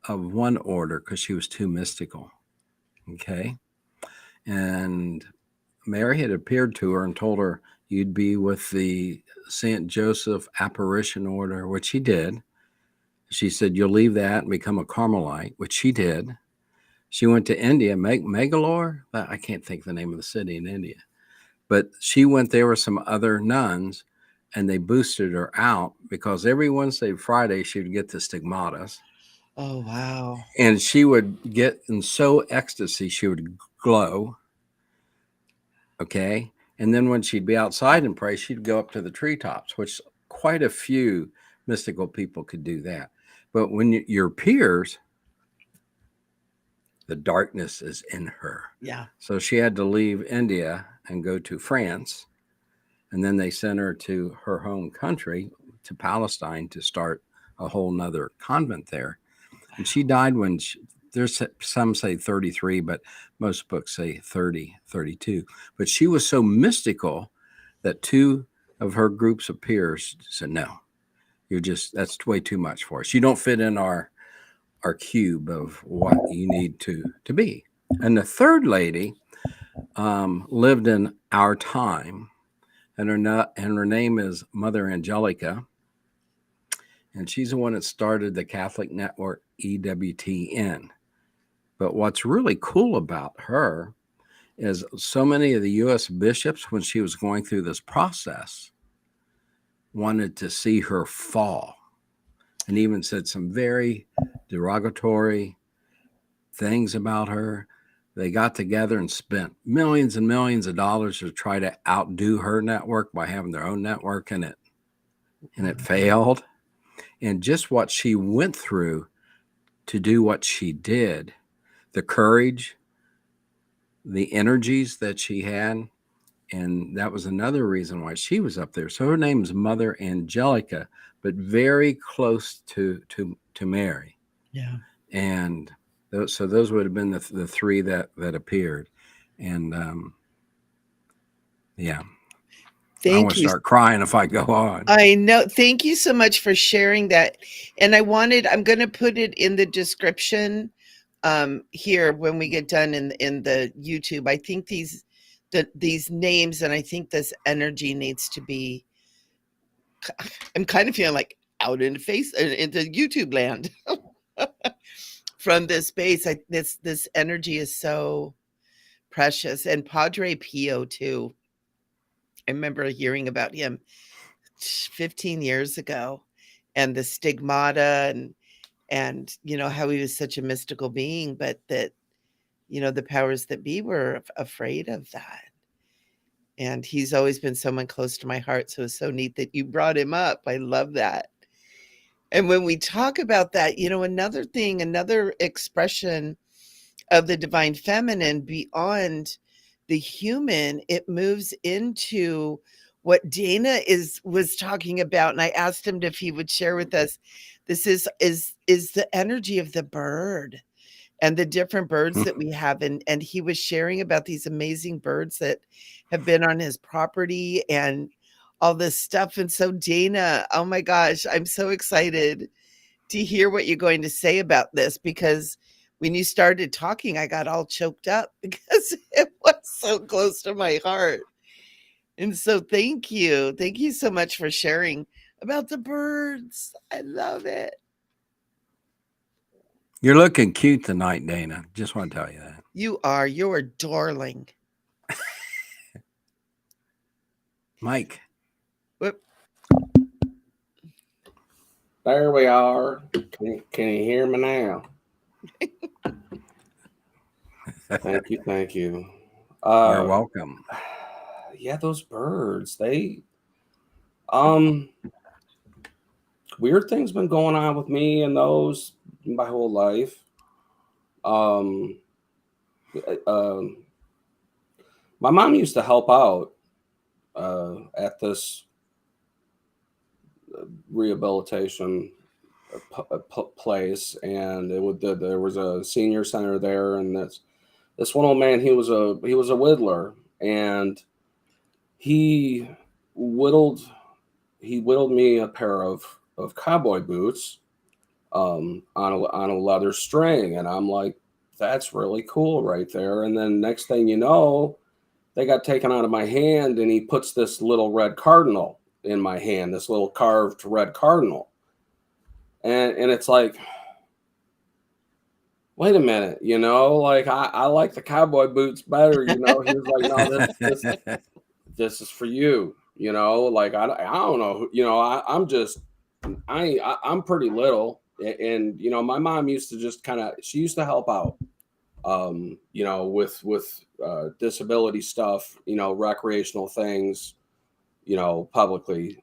of one order because she was too mystical. Okay. And Mary had appeared to her and told her, you'd be with the St. Joseph Apparition Order, which she did. She said, you'll leave that and become a Carmelite, which she did. She went to India, Megalore. I can't think the name of the city in India. But she went there with some other nuns, and they boosted her out because every Wednesday, Friday, she would get the stigmatas. Oh, wow. And she would get in so ecstasy, she would glow. Okay. And then when she'd be outside and pray, she'd go up to the treetops, which quite a few mystical people could do that. But when your peers, the darkness is in her. Yeah. So she had to leave India and go to France. And then they sent her to her home country, to Palestine, to start a whole nother convent there. And she died when there's some say 33, but most books say 30, 32. But she was so mystical that two of her groups of peers said, no, that's way too much for us. You don't fit in our cube of what you need to be. And the third lady lived in our time, and her name is Mother Angelica. And she's the one that started the Catholic network EWTN. But what's really cool about her is so many of the U.S. bishops, when she was going through this process, wanted to see her fall, and even said some very derogatory things about her. They got together and spent millions and millions of dollars to try to outdo her network by having their own network, and it failed. And just what she went through to do what she did, the courage, the energies that she had, and that was another reason why she was up there. So her name is Mother Angelica, but very close to Mary. Yeah. And so those would have been the three that appeared. And yeah. I want to start crying if I go on. I know. Thank you so much for sharing that. And I'm going to put it in the description here when we get done in the YouTube. I think these names, and I think this energy needs to be, I'm kind of feeling like out into YouTube land from this space. This energy is so precious. And Padre Pio too. I remember hearing about him 15 years ago, and the stigmata, and how he was such a mystical being, but that the powers that be were afraid of that. And he's always been someone close to my heart, so it's so neat that you brought him up. I love that. And when we talk about that, another expression of the divine feminine beyond the human, it moves into what Dana was talking about. And I asked him if he would share with us. This is the energy of the bird and the different birds that we have. And he was sharing about these amazing birds that have been on his property and all this stuff. And so Dana, oh my gosh, I'm so excited to hear what you're going to say about this, because when you started talking, I got all choked up because it was so close to my heart. And so thank you. Thank you so much for sharing about the birds. I love it. You're looking cute tonight, Dana. Just want to tell you that. You are. You're darling. Mike. Whoop. There we are. Can you hear me now? Thank you. Thank you. You're welcome. Yeah, those birds, they weird things been going on with me and those my whole life. Um, my mom used to help out at this rehabilitation place, and there was a senior center there, and this one old man, he was a whittler, and he whittled me a pair of cowboy boots on a leather string, and I'm like, that's really cool right there. And then next thing you know, they got taken out of my hand, and he puts this little red cardinal in my hand, this little carved red cardinal. And it's like, wait a minute, like I like the cowboy boots better, He was like, no, this is for you, like I don't know, I'm pretty little, and my mom used to just she used to help out, with disability stuff, recreational things, publicly,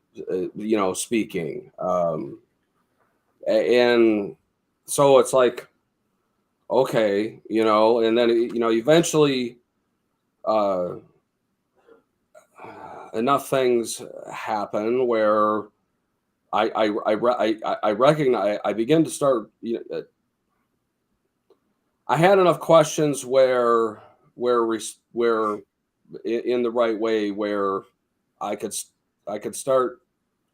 speaking, and so it's like, okay, and then eventually enough things happen where I recognize, I begin to start, I had enough questions where in the right way, where I could start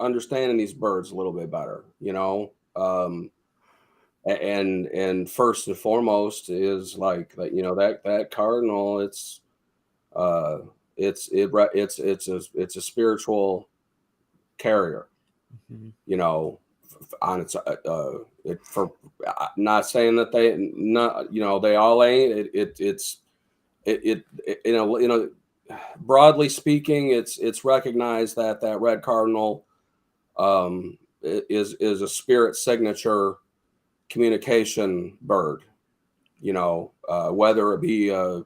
understanding these birds a little bit better, and first and foremost is like that, that cardinal, it's a spiritual carrier, on its for not saying that they not, they all ain't, broadly speaking, it's recognized that red cardinal is a spirit signature communication bird, whether it be a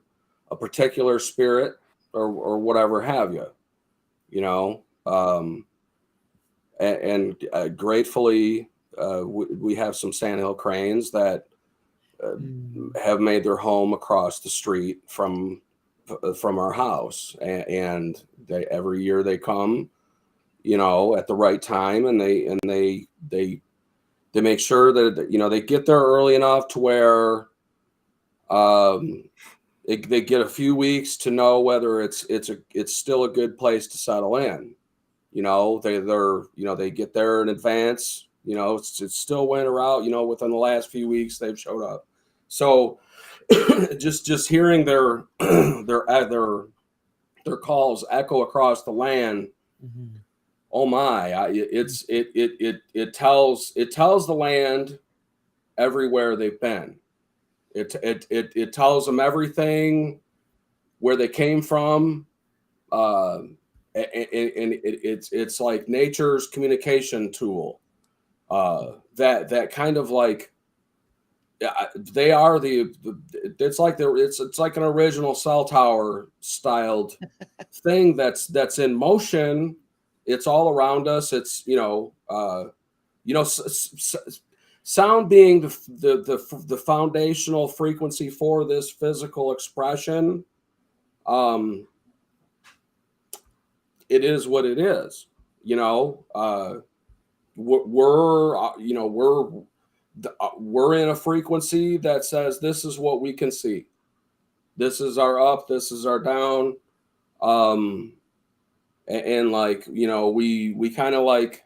particular spirit or whatever have you, and gratefully we have some sandhill cranes that have made their home across the street from our house, and they every year they come, at the right time, and they make sure that they get there early enough to where they get a few weeks to know whether it's still a good place to settle in. They get there in advance. It's still winter out. Within the last few weeks they've showed up. So just hearing their calls echo across the land. Mm-hmm. Oh my! It tells the land everywhere they've been. It tells them everything, where they came from, and it's like nature's communication tool. That kind of like, they are it's like an original cell tower styled thing that's in motion. It's all around us. It's sound being the foundational frequency for this physical expression. It is what it is. We're in a frequency that says this is what we can see. This is our up. This is our down. And like, we kind of like,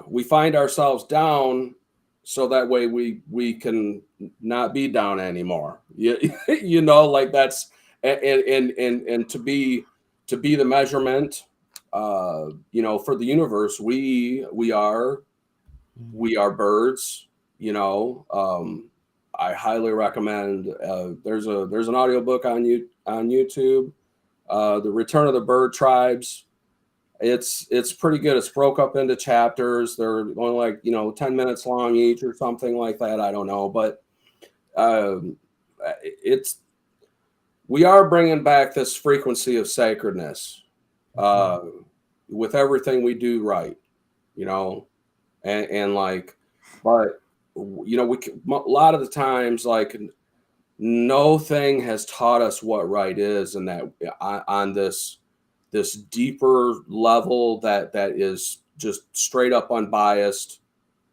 we find ourselves down so that way we can not be down anymore. Like that's, and to be the measurement, for the universe, we are birds, I highly recommend, there's an audiobook on YouTube, The Return of the Bird Tribes. It's pretty good. It's broke up into chapters. They're only like 10 minutes long each or something like that. I don't know, but we are bringing back this frequency of sacredness with everything we do right. you know, and like, but you know, a lot of the times, like, no thing has taught us what right is, and that on this deeper level that is just straight up unbiased.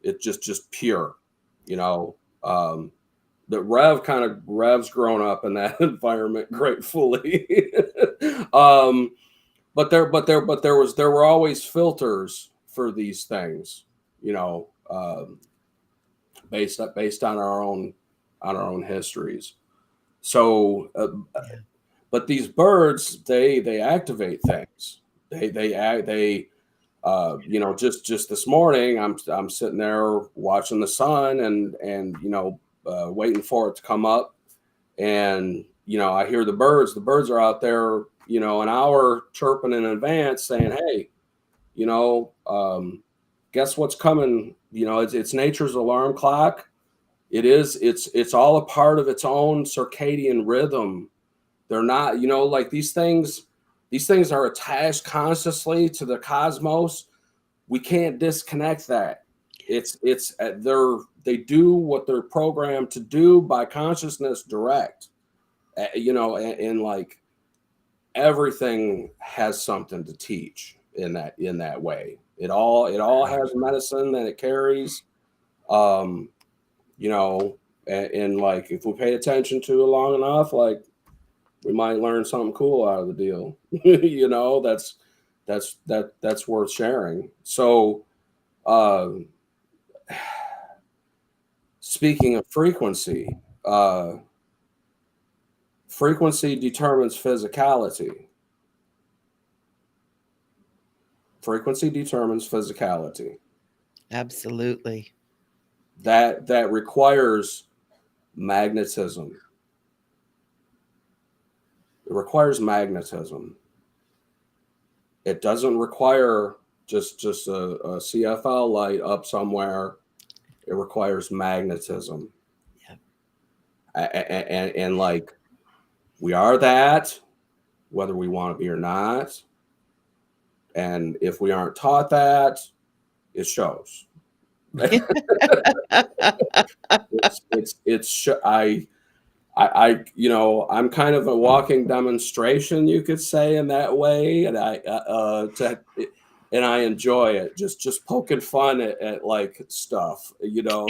It's just pure, you know. That Rev's grown up in that environment gratefully. But there were always filters for these things, you know, based on our own histories. So, but these birds, they activate things. They you know, just this morning, I'm sitting there watching the sun and you know, waiting for it to come up, and you know, I hear the birds. The birds are out there, you know, an hour chirping in advance, saying, "Hey, you know, guess what's coming?" You know, it's nature's alarm clock. It's all a part of its own circadian rhythm. They're not, you know, like these things. These things are attached consciously to the cosmos. We can't disconnect that. It's they do what they're programmed to do by consciousness direct. You know, and like everything has something to teach in that way. It all has medicine that it carries. You know, and like if we pay attention to it long enough, like we might learn something cool out of the deal. You know, that's worth sharing. So, speaking of frequency, frequency determines physicality. Frequency determines physicality. Absolutely. That requires magnetism. It requires magnetism. It doesn't require just a CFL light up somewhere. It requires magnetism. Yeah. And like we are that, whether we want to be or not. And if we aren't taught that, it shows. I you know, I'm kind of a walking demonstration, you could say, in that way, and I enjoy it, just poking fun at like stuff, you know.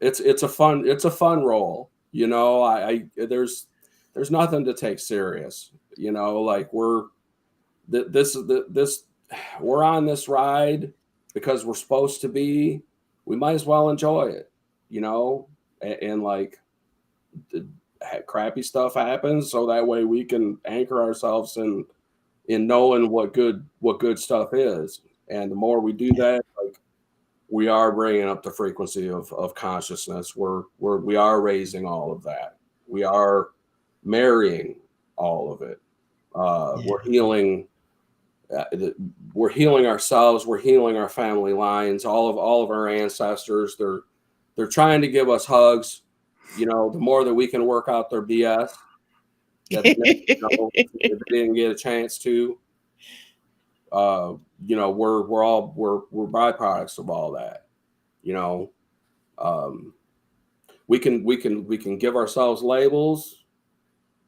It's a fun role, you know. There's nothing to take serious, you know. Like we're on this ride because we're supposed to be. We might as well enjoy it, you know. And like the crappy stuff happens, so that way we can anchor ourselves in knowing what good stuff is. And the more we do that, like we are bringing up the frequency of consciousness. We are raising all of that. We are marrying all of it. We're healing. We're healing ourselves. We're healing our family lines. All of our ancestors. They're trying to give us hugs. You know, the more that we can work out their BS that they didn't get a chance to. You know, we're byproducts of all that. You know, we can give ourselves labels,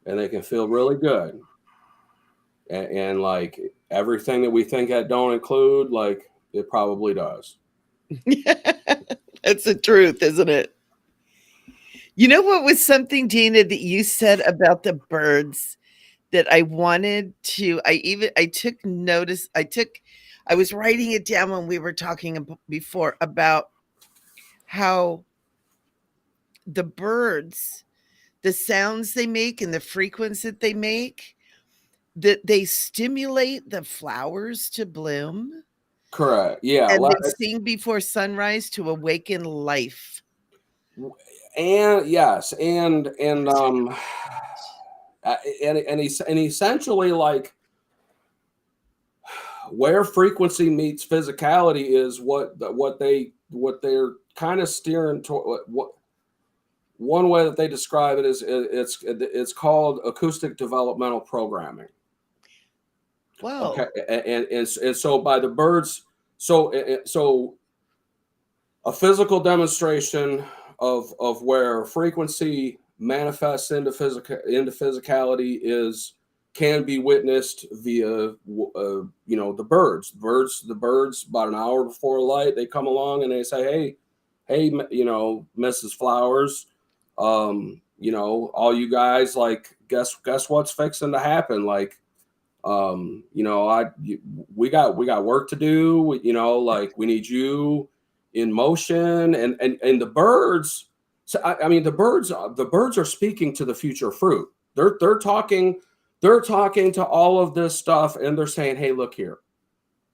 and they can feel really good. And like everything that we think that don't include, like it probably does. That's the truth, isn't it? You know what was something, Dana, that you said about the birds that I wanted to, I took notice, I was writing it down when we were talking before about how the birds, the sounds they make and the frequency that they make, that they stimulate the flowers to bloom. Correct. Yeah. And they sing before sunrise to awaken life. And yes, and essentially, like where frequency meets physicality is what they're kind of steering toward. What one way that they describe it is it's called acoustic developmental programming. Wow. Okay, and so by the birds, so a physical demonstration of where frequency manifests into physicality can be witnessed via the birds about an hour before light, they come along and they say, hey, Mrs. Flowers, all you guys, like, guess what's fixing to happen, like, we got work to do. Like, we need you in motion, and the birds. So I mean, the birds are speaking to the future fruit. They're talking to all of this stuff, and they're saying, hey, look here,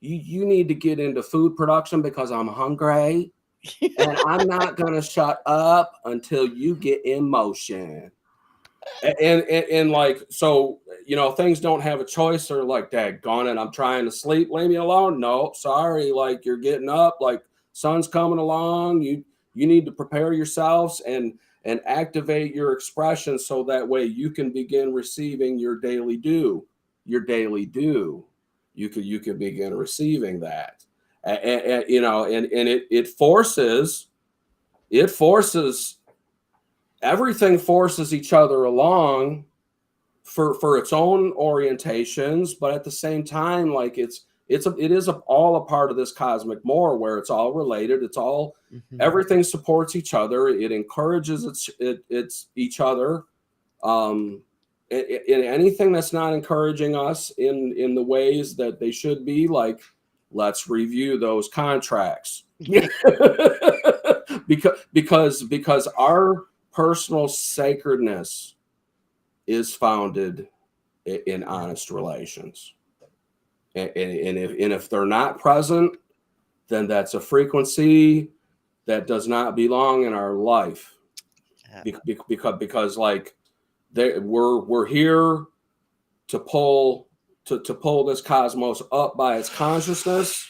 you need to get into food production because I'm hungry, and I'm not gonna shut up until you get in motion. And like, so, things don't have a choice. Or like, daggone it, I'm trying to sleep, leave me alone. No, sorry, like, you're getting up, like, sun's coming along, you need to prepare yourselves and activate your expression, so that way you can begin receiving your daily due. You can begin receiving that. And it forces everything forces each other along for its own orientations, but at the same time, like, it is all a part of this cosmic more, where it's all related. It's all everything supports each other. It encourages it's each other. In anything that's not encouraging us in the ways that they should be, like, let's review those contracts. because our personal sacredness is founded in honest relations, and if they're not present, then that's a frequency that does not belong in our life. Because like, we're here to pull this cosmos up by its consciousness.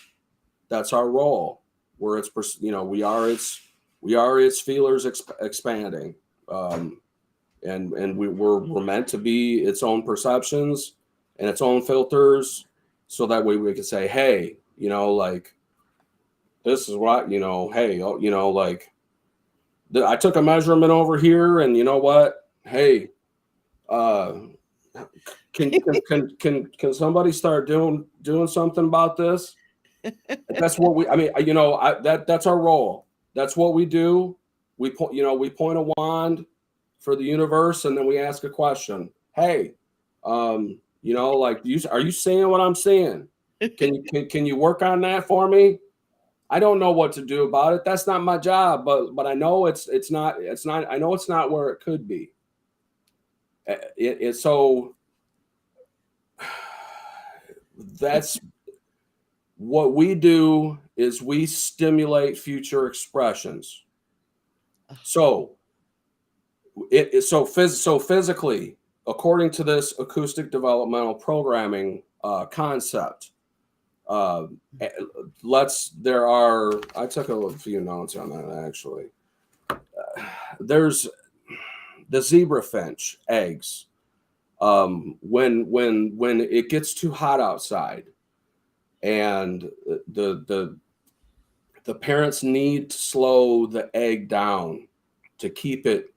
That's our role. Where it's we are its feelers expanding, and we're meant to be its own perceptions and its own filters, so that way we can say, hey, like, this is what, hey, like, I took a measurement over here, and you know what, hey, can somebody start doing something about this? That's what that's our role. That's what we do. We point a wand for the universe, and then we ask a question. Hey, like, are you seeing what I'm seeing? Can you work on that for me? I don't know what to do about it. That's not my job, but I know it's not. I know it's not where it could be. So that's what we do, is we stimulate future expressions. So physically, according to this acoustic developmental programming concept, I took a few notes on that, actually. There's the zebra finch eggs. When it gets too hot outside, and the parents need to slow the egg down to keep it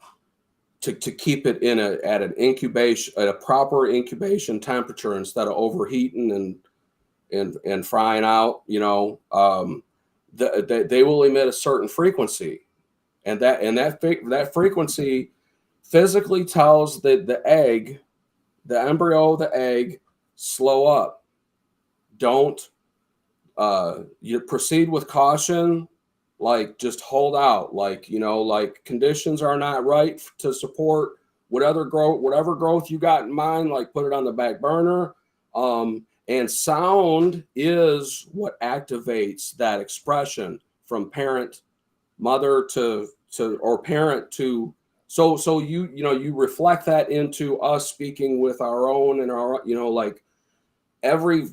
at a proper incubation temperature, instead of overheating and frying out, they will emit a certain frequency, and that frequency physically tells the embryo of the egg, slow up. Don't you proceed with caution, like, just hold out, like, like, conditions are not right to support whatever growth you got in mind, like, put it on the back burner. And sound is what activates that expression from mother to parent to. So you reflect that into us speaking with our own, and our, like, every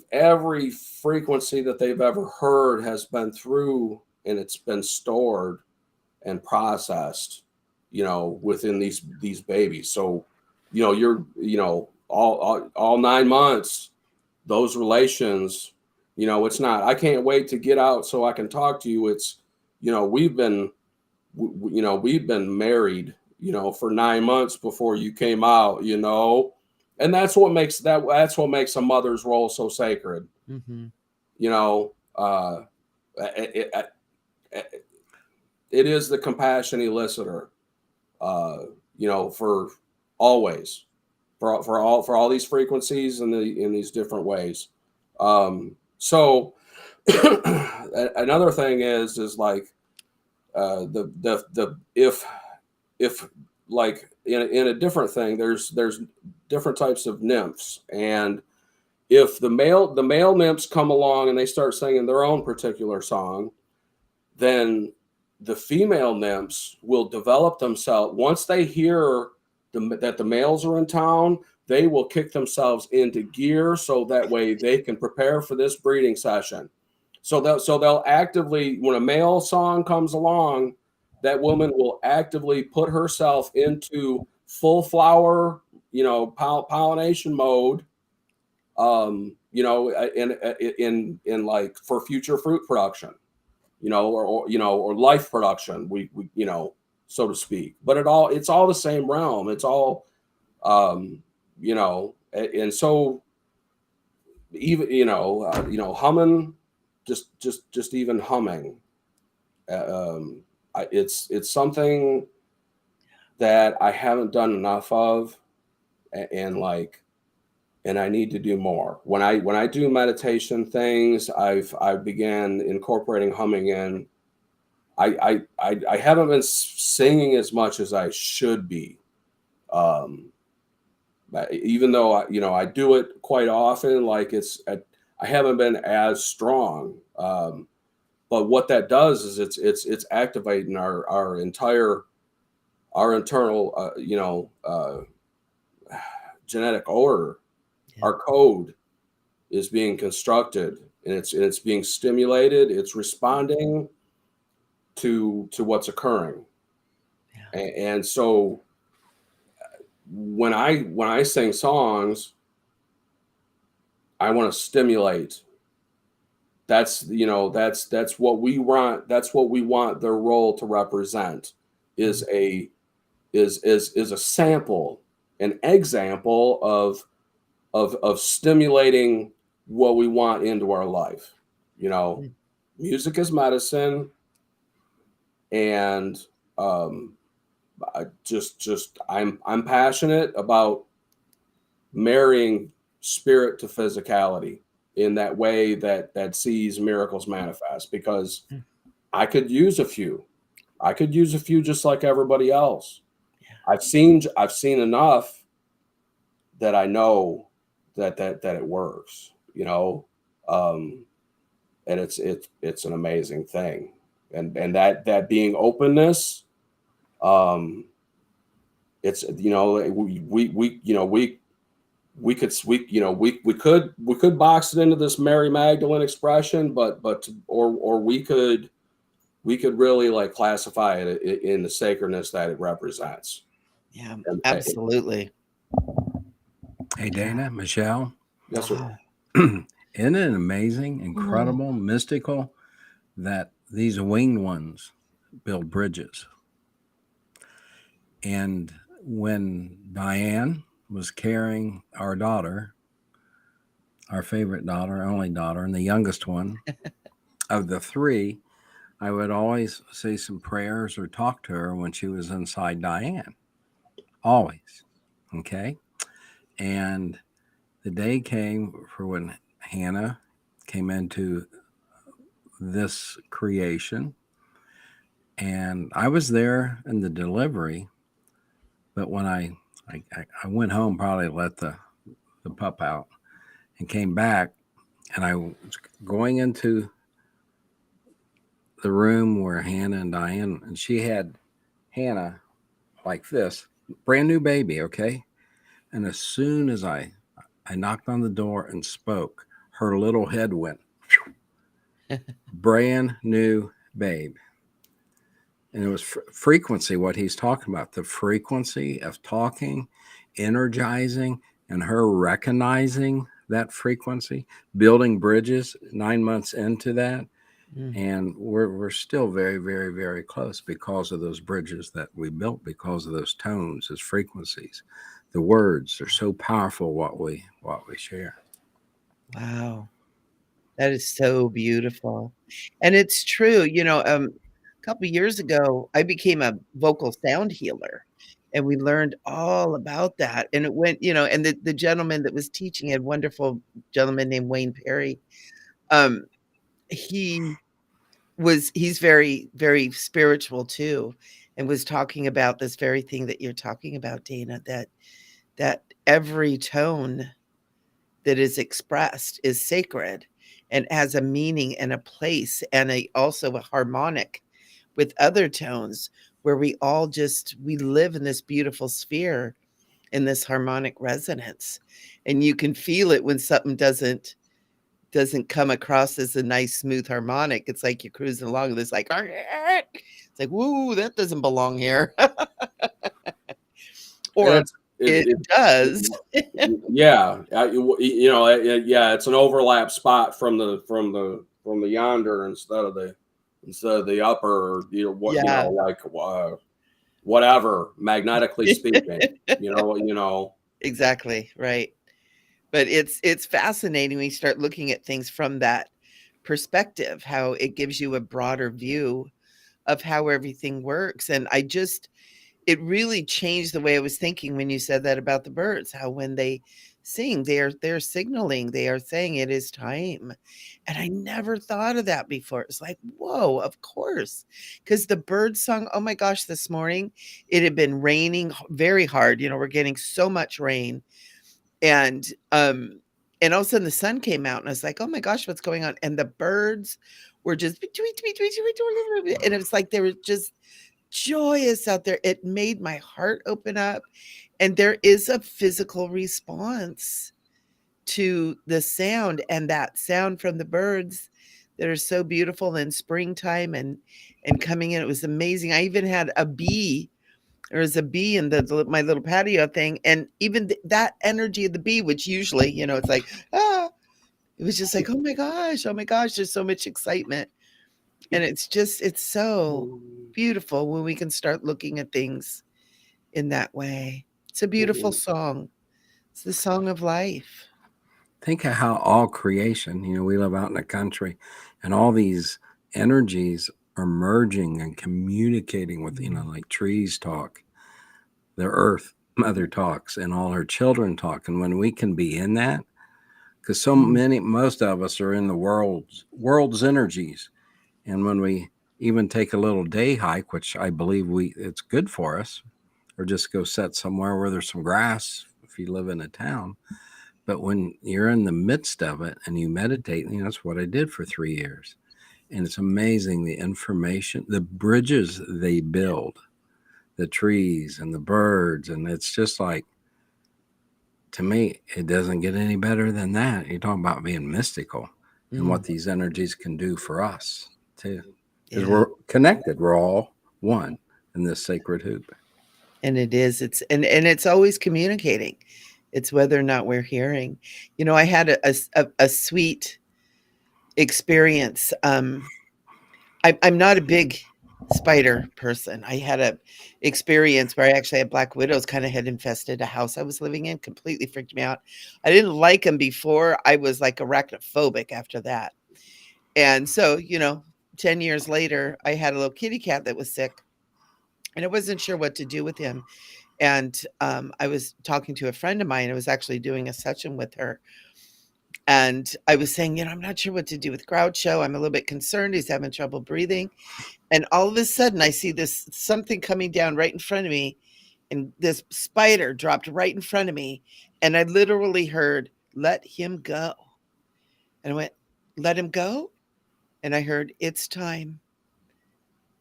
frequency that they've ever heard has been through, and it's been stored and processed, within these babies. So, you're, all 9 months, those relations, you know, it's not, I can't wait to get out so I can talk to you. It's, you know, we've been married, you know, for 9 months before you came out, you know, and that's what makes a mother's role so sacred. Mm-hmm. You know, it is the compassion elicitor, you know, for always, for all these frequencies and in these different ways. So another thing is like if like in a different thing, there's different types of nymphs, and if the male nymphs come along and they start singing their own particular song, then the female nymphs will develop themselves. Once they hear that the males are in town, they will kick themselves into gear so that way they can prepare for this breeding session. So they'll actively, when a male song comes along, that woman will actively put herself into full flower, you know, pollination mode, you know, in like for future fruit production, you know, or life production, we you know, so to speak. But it's all the same realm. It's all, you know, and so even, you know, humming, just even humming, it's something that I haven't done enough of, and I need to do more. When I do meditation things, I began incorporating humming in. I haven't been singing as much as I should be, even though you know, I do it quite often. Like I haven't been as strong. But what that does is it's activating our internal, you know, genetic order. Yeah. Our code is being constructed, and it's being stimulated. It's responding to what's occurring. Yeah. And so when I sing songs, I want to stimulate. That's, you know, that's what we want. That's what we want their role to represent, is a sample, an example of stimulating what we want into our life. You know, music is medicine, and I'm passionate about marrying spirit to physicality in that way that sees miracles manifest, because I could use a few just like everybody else. Yeah. I've seen enough that I know that it works, you know, and it's an amazing thing, and that being openness, it's, you know, we could box it into this Mary Magdalene expression, but we could really like classify it in the sacredness that it represents. Yeah, absolutely. Hey, Dana, Michelle. Yes, sir. Isn't it amazing, incredible, mystical that these winged ones build bridges? And when Diane was carrying our daughter, our favorite daughter, only daughter, and the youngest one of the three, I would always say some prayers or talk to her when she was inside Diane. Always. Okay. And the day came for when Hannah came into this creation, and I was there in the delivery, but when I went home, probably let the pup out, and came back, and I was going into the room where Hannah and Diane, and she had Hannah like this, brand new baby, okay? And as soon as I knocked on the door and spoke, her little head went, brand new babe. And it was frequency, what he's talking about, the frequency of talking, energizing, and her recognizing that frequency, building bridges 9 months into that. And we're still very, very, very close because of those bridges that we built, because of those tones, those frequencies. The words are so powerful, what we share. Wow. That is so beautiful. And it's true, a couple years ago, I became a vocal sound healer, and we learned all about that. And it went, and the gentleman that was teaching, a wonderful gentleman named Wayne Perry, um, he he's very, very spiritual too, and was talking about this very thing that you're talking about, Dana, that every tone that is expressed is sacred and has a meaning and a place and also a harmonic with other tones, where we all we live in this beautiful sphere, in this harmonic resonance. And you can feel it when something doesn't come across as a nice smooth harmonic. It's like you're cruising along and it's like woo, that doesn't belong here. Or it does. Yeah, yeah, it's an overlap spot from the yonder instead of the upper, whatever, magnetically speaking, Exactly, right. But it's fascinating when you start looking at things from that perspective, how it gives you a broader view of how everything works. And it really changed the way I was thinking when you said that about the birds, how when they sing, they're signaling, they are saying it is time. And I never thought of that before. It's like, whoa, of course. Because the bird song, oh my gosh, this morning, it had been raining very hard. We're getting so much rain. And all of a sudden the sun came out and I was like, oh my gosh, what's going on? And the birds were just, and it was like they were just joyous out there. It made my heart open up. And there is a physical response to the sound, and that sound from the birds that are so beautiful in springtime and coming in. It was amazing. I even had a bee. There was a bee in my little patio thing. And even that energy of the bee, which usually, it's like, it was just like, oh my gosh, there's so much excitement. And it's so beautiful when we can start looking at things in that way. It's a beautiful song. It's the song of life. Think of how all creation, we live out in the country, and all these energies are merging and communicating with, like trees talk, the earth mother talks, and all her children talk. And when we can be in that, because most of us are in the world's energies. And when we even take a little day hike, which I believe it's good for us, or just go sit somewhere where there's some grass if you live in a town. But when you're in the midst of it and you meditate, that's what I did for 3 years. And it's amazing, the information, the bridges they build, the trees and the birds. And it's just like, to me, it doesn't get any better than that. You're talking about being mystical and what these energies can do for us too. Because we're connected. We're all one in this sacred hoop. And it is. And it's always communicating. It's whether or not we're hearing. I had a sweet experience. I'm not a big spider person. I had a experience where I actually had black widows kind of had infested a house I was living in. Completely freaked me out. I didn't like them before. I was like arachnophobic after that. And so, 10 years later, I had a little kitty cat that was sick, and I wasn't sure what to do with him. And I was talking to a friend of mine. I was actually doing a session with her. And I was saying, I'm not sure what to do with Groucho. I'm a little bit concerned. He's having trouble breathing. And all of a sudden, I see something coming down right in front of me. And this spider dropped right in front of me. And I literally heard, let him go. And I went, let him go? And I heard, it's time.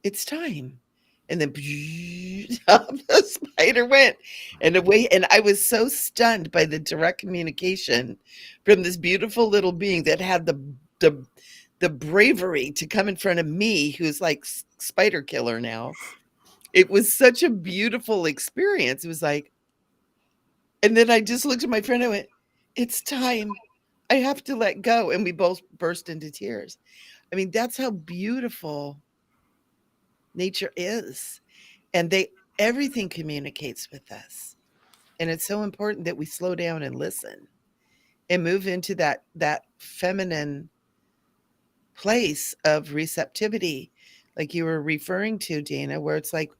It's time. And then the spider went and away. And I was so stunned by the direct communication from this beautiful little being that had the bravery to come in front of me, who's like spider killer now. It was such a beautiful experience. It was like, and then I just looked at my friend and I went, it's time. I have to let go. And we both burst into tears. I mean, that's how beautiful nature is. And everything communicates with us. And it's so important that we slow down and listen and move into that feminine place of receptivity, like you were referring to, Dana, where it's like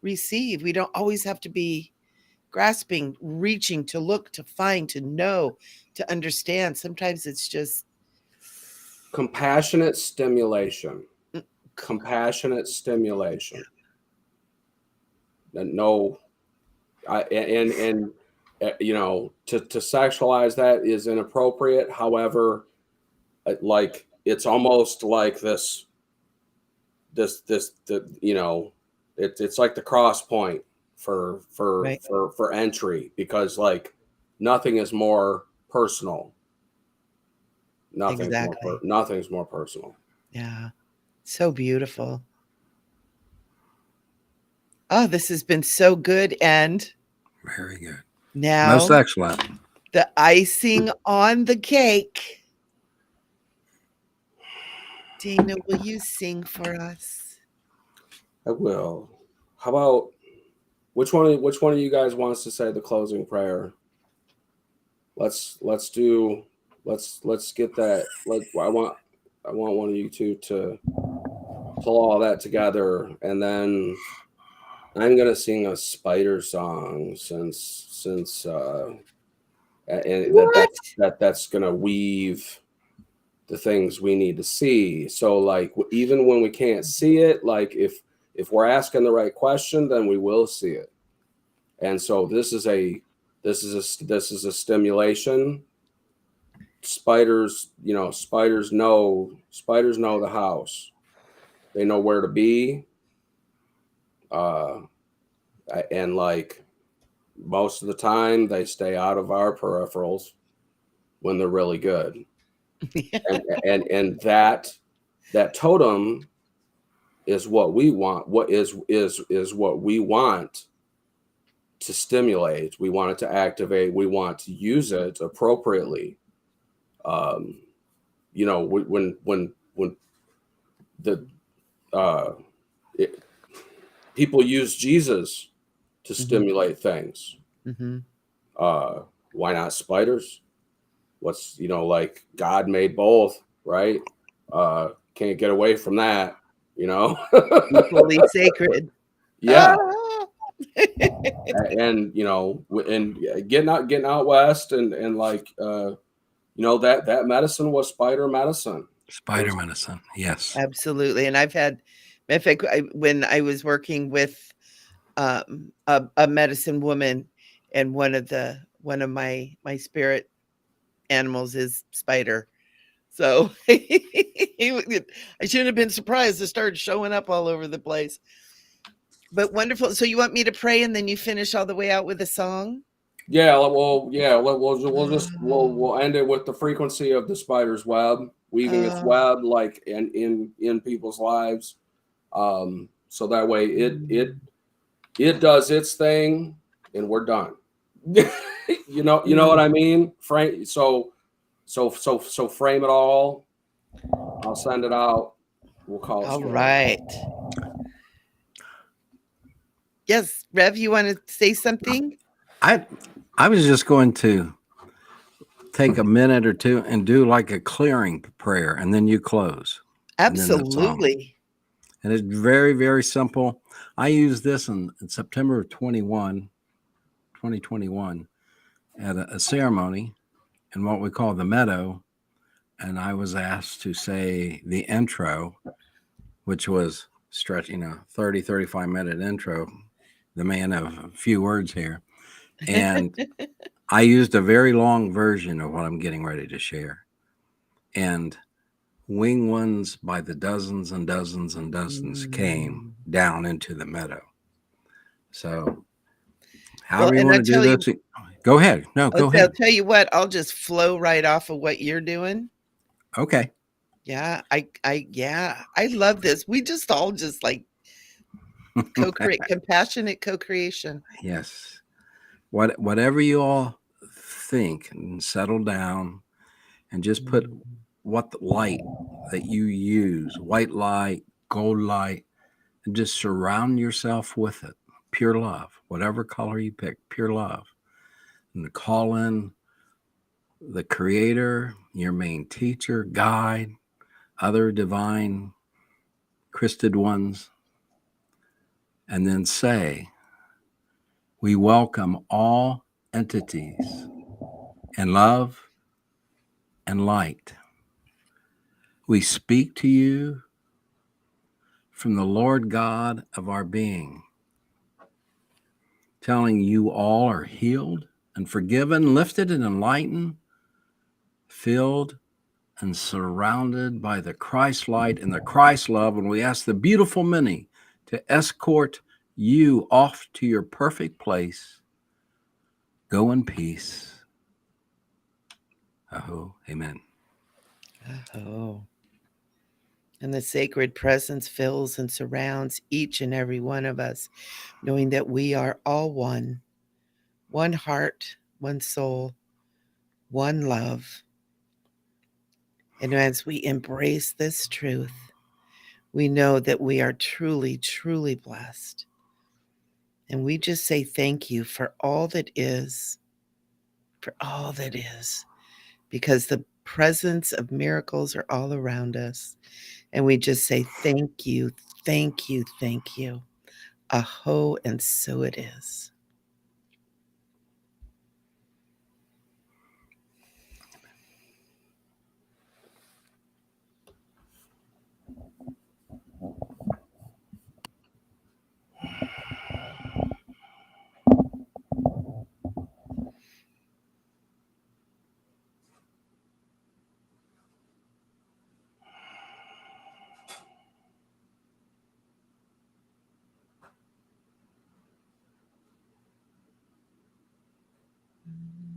receive. We don't always have to be grasping, reaching to look, to find, to know, to understand. Sometimes it's just compassionate stimulation. Compassionate stimulation. No, and you know, to sexualize that is inappropriate. However, like it's almost like this, you know, it's like the cross point for Right. for entry, because like nothing is more personal. Exactly. Nothing's more personal. Yeah. So beautiful. Oh, this has been so good. And Very good. now Most excellent. the icing on the cake. Dana, will you sing for us? I will. How about which one of you guys wants to say the closing prayer? Let's get that. I want one of you two to pull all that together, and then I'm gonna sing a spider song since and that's gonna weave the things we need to see. So like even when we can't see it, like if we're asking the right question, then we will see it. And so this is a stimulation. Spiders know the house. They know where to be. And like most of the time they stay out of our peripherals when they're really good. and that totem is what we want. What is what we want to stimulate. We want it to activate. We want to use it appropriately. You know, when the people use Jesus to stimulate things. Mm-hmm. Why not spiders? What's, you know, like God made both, right? Can't get away from that, you know. Equally sacred. Yeah. Ah! And you know, and getting out west and like you know, that medicine was spider medicine. Spider medicine, yes. Absolutely. And I've had, in fact, when I was working with a medicine woman, and one of my spirit animals is spider. So I shouldn't have been surprised. It started showing up all over the place. But wonderful. So you want me to pray and then you finish all the way out with a song? Yeah, well, yeah, we'll end it with the frequency of the spider's web, weaving its web like in people's lives. So that way it does its thing and we're done. you know what I mean? Frame so frame it all. I'll send it out. We'll call it. All right. Yes, Rev, you want to say something? I was just going to take a minute or two and do like a clearing prayer, and then you close. Absolutely. And it's very, very simple. I used this in September of 2021 at a ceremony in what we call the meadow. And I was asked to say the intro, which was 35 minute intro, the man of a few words here. And I used a very long version of what I'm getting ready to share. And wing ones by the dozens and dozens and dozens came down into the meadow. So however you want to do this, go ahead. No, go ahead. I'll tell you what, I'll just flow right off of what you're doing. Okay. Yeah, I love this. We just all just like co-create, compassionate co-creation. Yes. Whatever you all think, and settle down and just put what the light that you use, white light, gold light, and just surround yourself with it. Pure love, whatever color you pick, pure love. And call in the creator, your main teacher, guide, other divine Christed ones, and then say, we welcome all entities in love and light. We speak to you from the Lord God of our being, telling you all are healed and forgiven, lifted and enlightened, filled and surrounded by the Christ light and the Christ love. And we ask the beautiful many to escort you off to your perfect place. Go in peace. Aho. Amen. Oh. And the sacred presence fills and surrounds each and every one of us, knowing that we are all one heart, one soul, one love. And as we embrace this truth, we know that we are truly, truly blessed. And we just say thank you for all that is, because the presence of miracles are all around us. And we just say thank you, thank you, thank you. Aho, and so it is.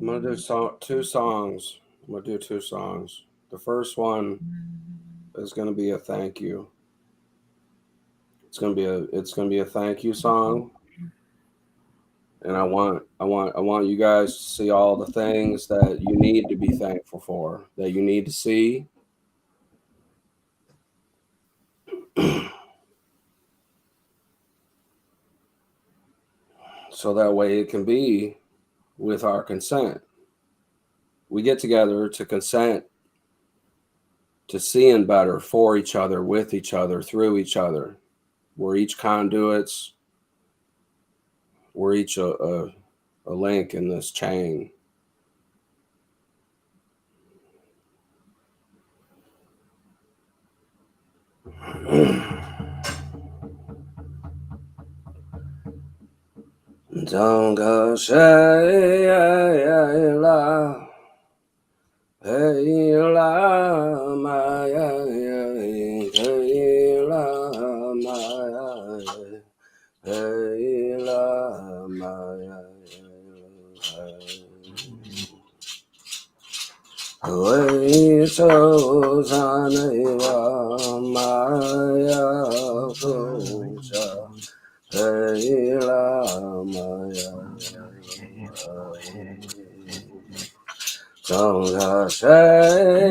I'm gonna do two songs. I'm gonna do two songs. The first one is gonna be a thank you. It's gonna be a thank you song. And I want you guys to see all the things that you need to be thankful for, that you need to see. So that way it can be with our consent. We get together to consent to seeing better for each other, with each other, through each other. We're each conduits. We're each a link in this chain. Don't go say la, hey la, my hey la, my hey la, my way so saneva maya kucha. Hey la maya, don't say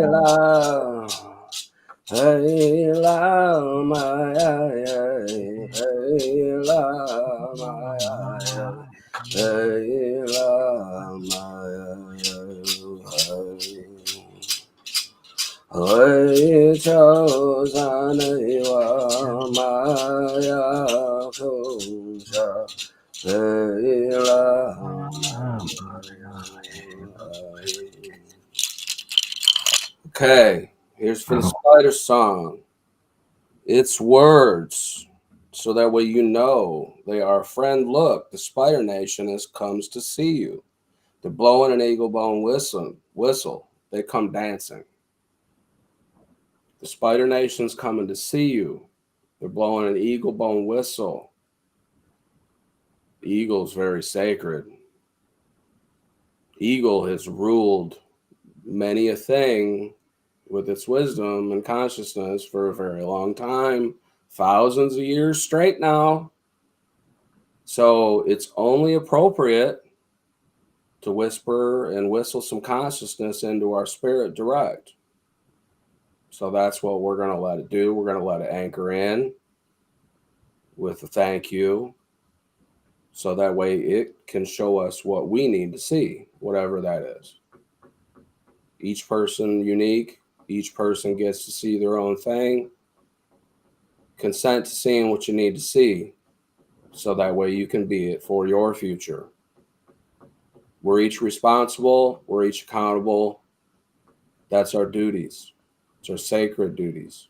la, hey la maya, hey la maya, hey la maya, Hey chosen Maya Kusha Okay, here's for the spider song. It's words, so that way you know they are a friend. Look, the Spider Nation comes to see you. They're blowing an eagle bone whistle. They come dancing. The Spider Nation's coming to see you. They're blowing an eagle bone whistle. The eagle's very sacred. Eagle has ruled many a thing with its wisdom and consciousness for a very long time, thousands of years straight now. So it's only appropriate to whisper and whistle some consciousness into our spirit direct. So that's what we're going to let it do. We're going to let it anchor in with a thank you. So that way it can show us what we need to see, whatever that is. Each person unique. Each person gets to see their own thing. Consent to seeing what you need to see. So that way you can be it for your future. We're each responsible. We're each accountable. That's our duties. It's our sacred duties.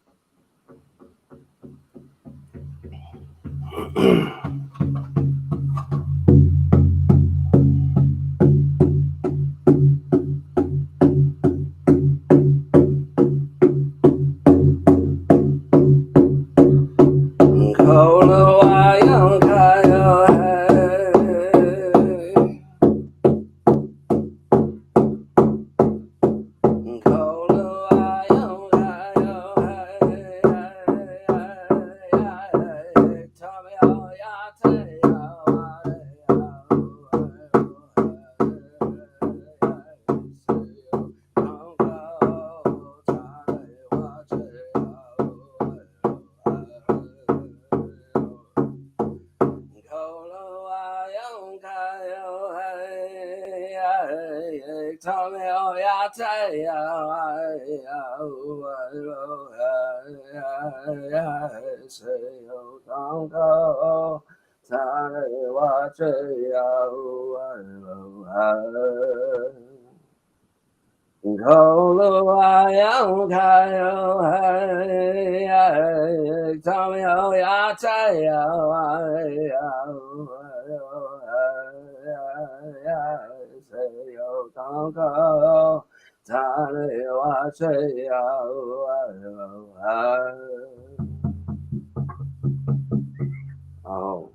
Oh,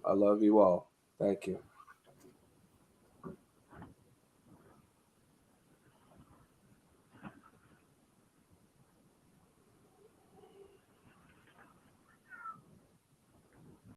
I love you all. Thank you.